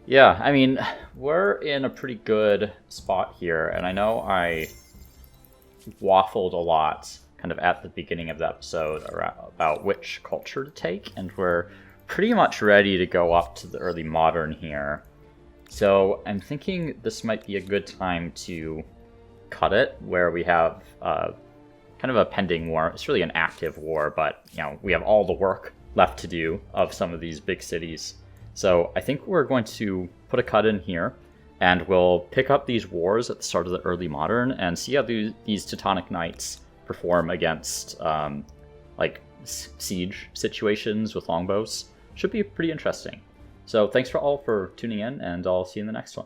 Yeah, I mean, we're in a pretty good spot here, and I know I waffled a lot kind of at the beginning of the episode about which culture to take, and we're pretty much ready to go up to the early modern here. So I'm thinking this might be a good time to cut it, where we have kind of a pending war. It's really an active war, but you know, we have all the work left to do of some of these big cities. So I think we're going to put a cut in here, and we'll pick up these wars at the start of the early modern and see how these Teutonic Knights perform against like siege situations with longbows. Should be pretty interesting. So thanks for all for tuning in, and I'll see you in the next one.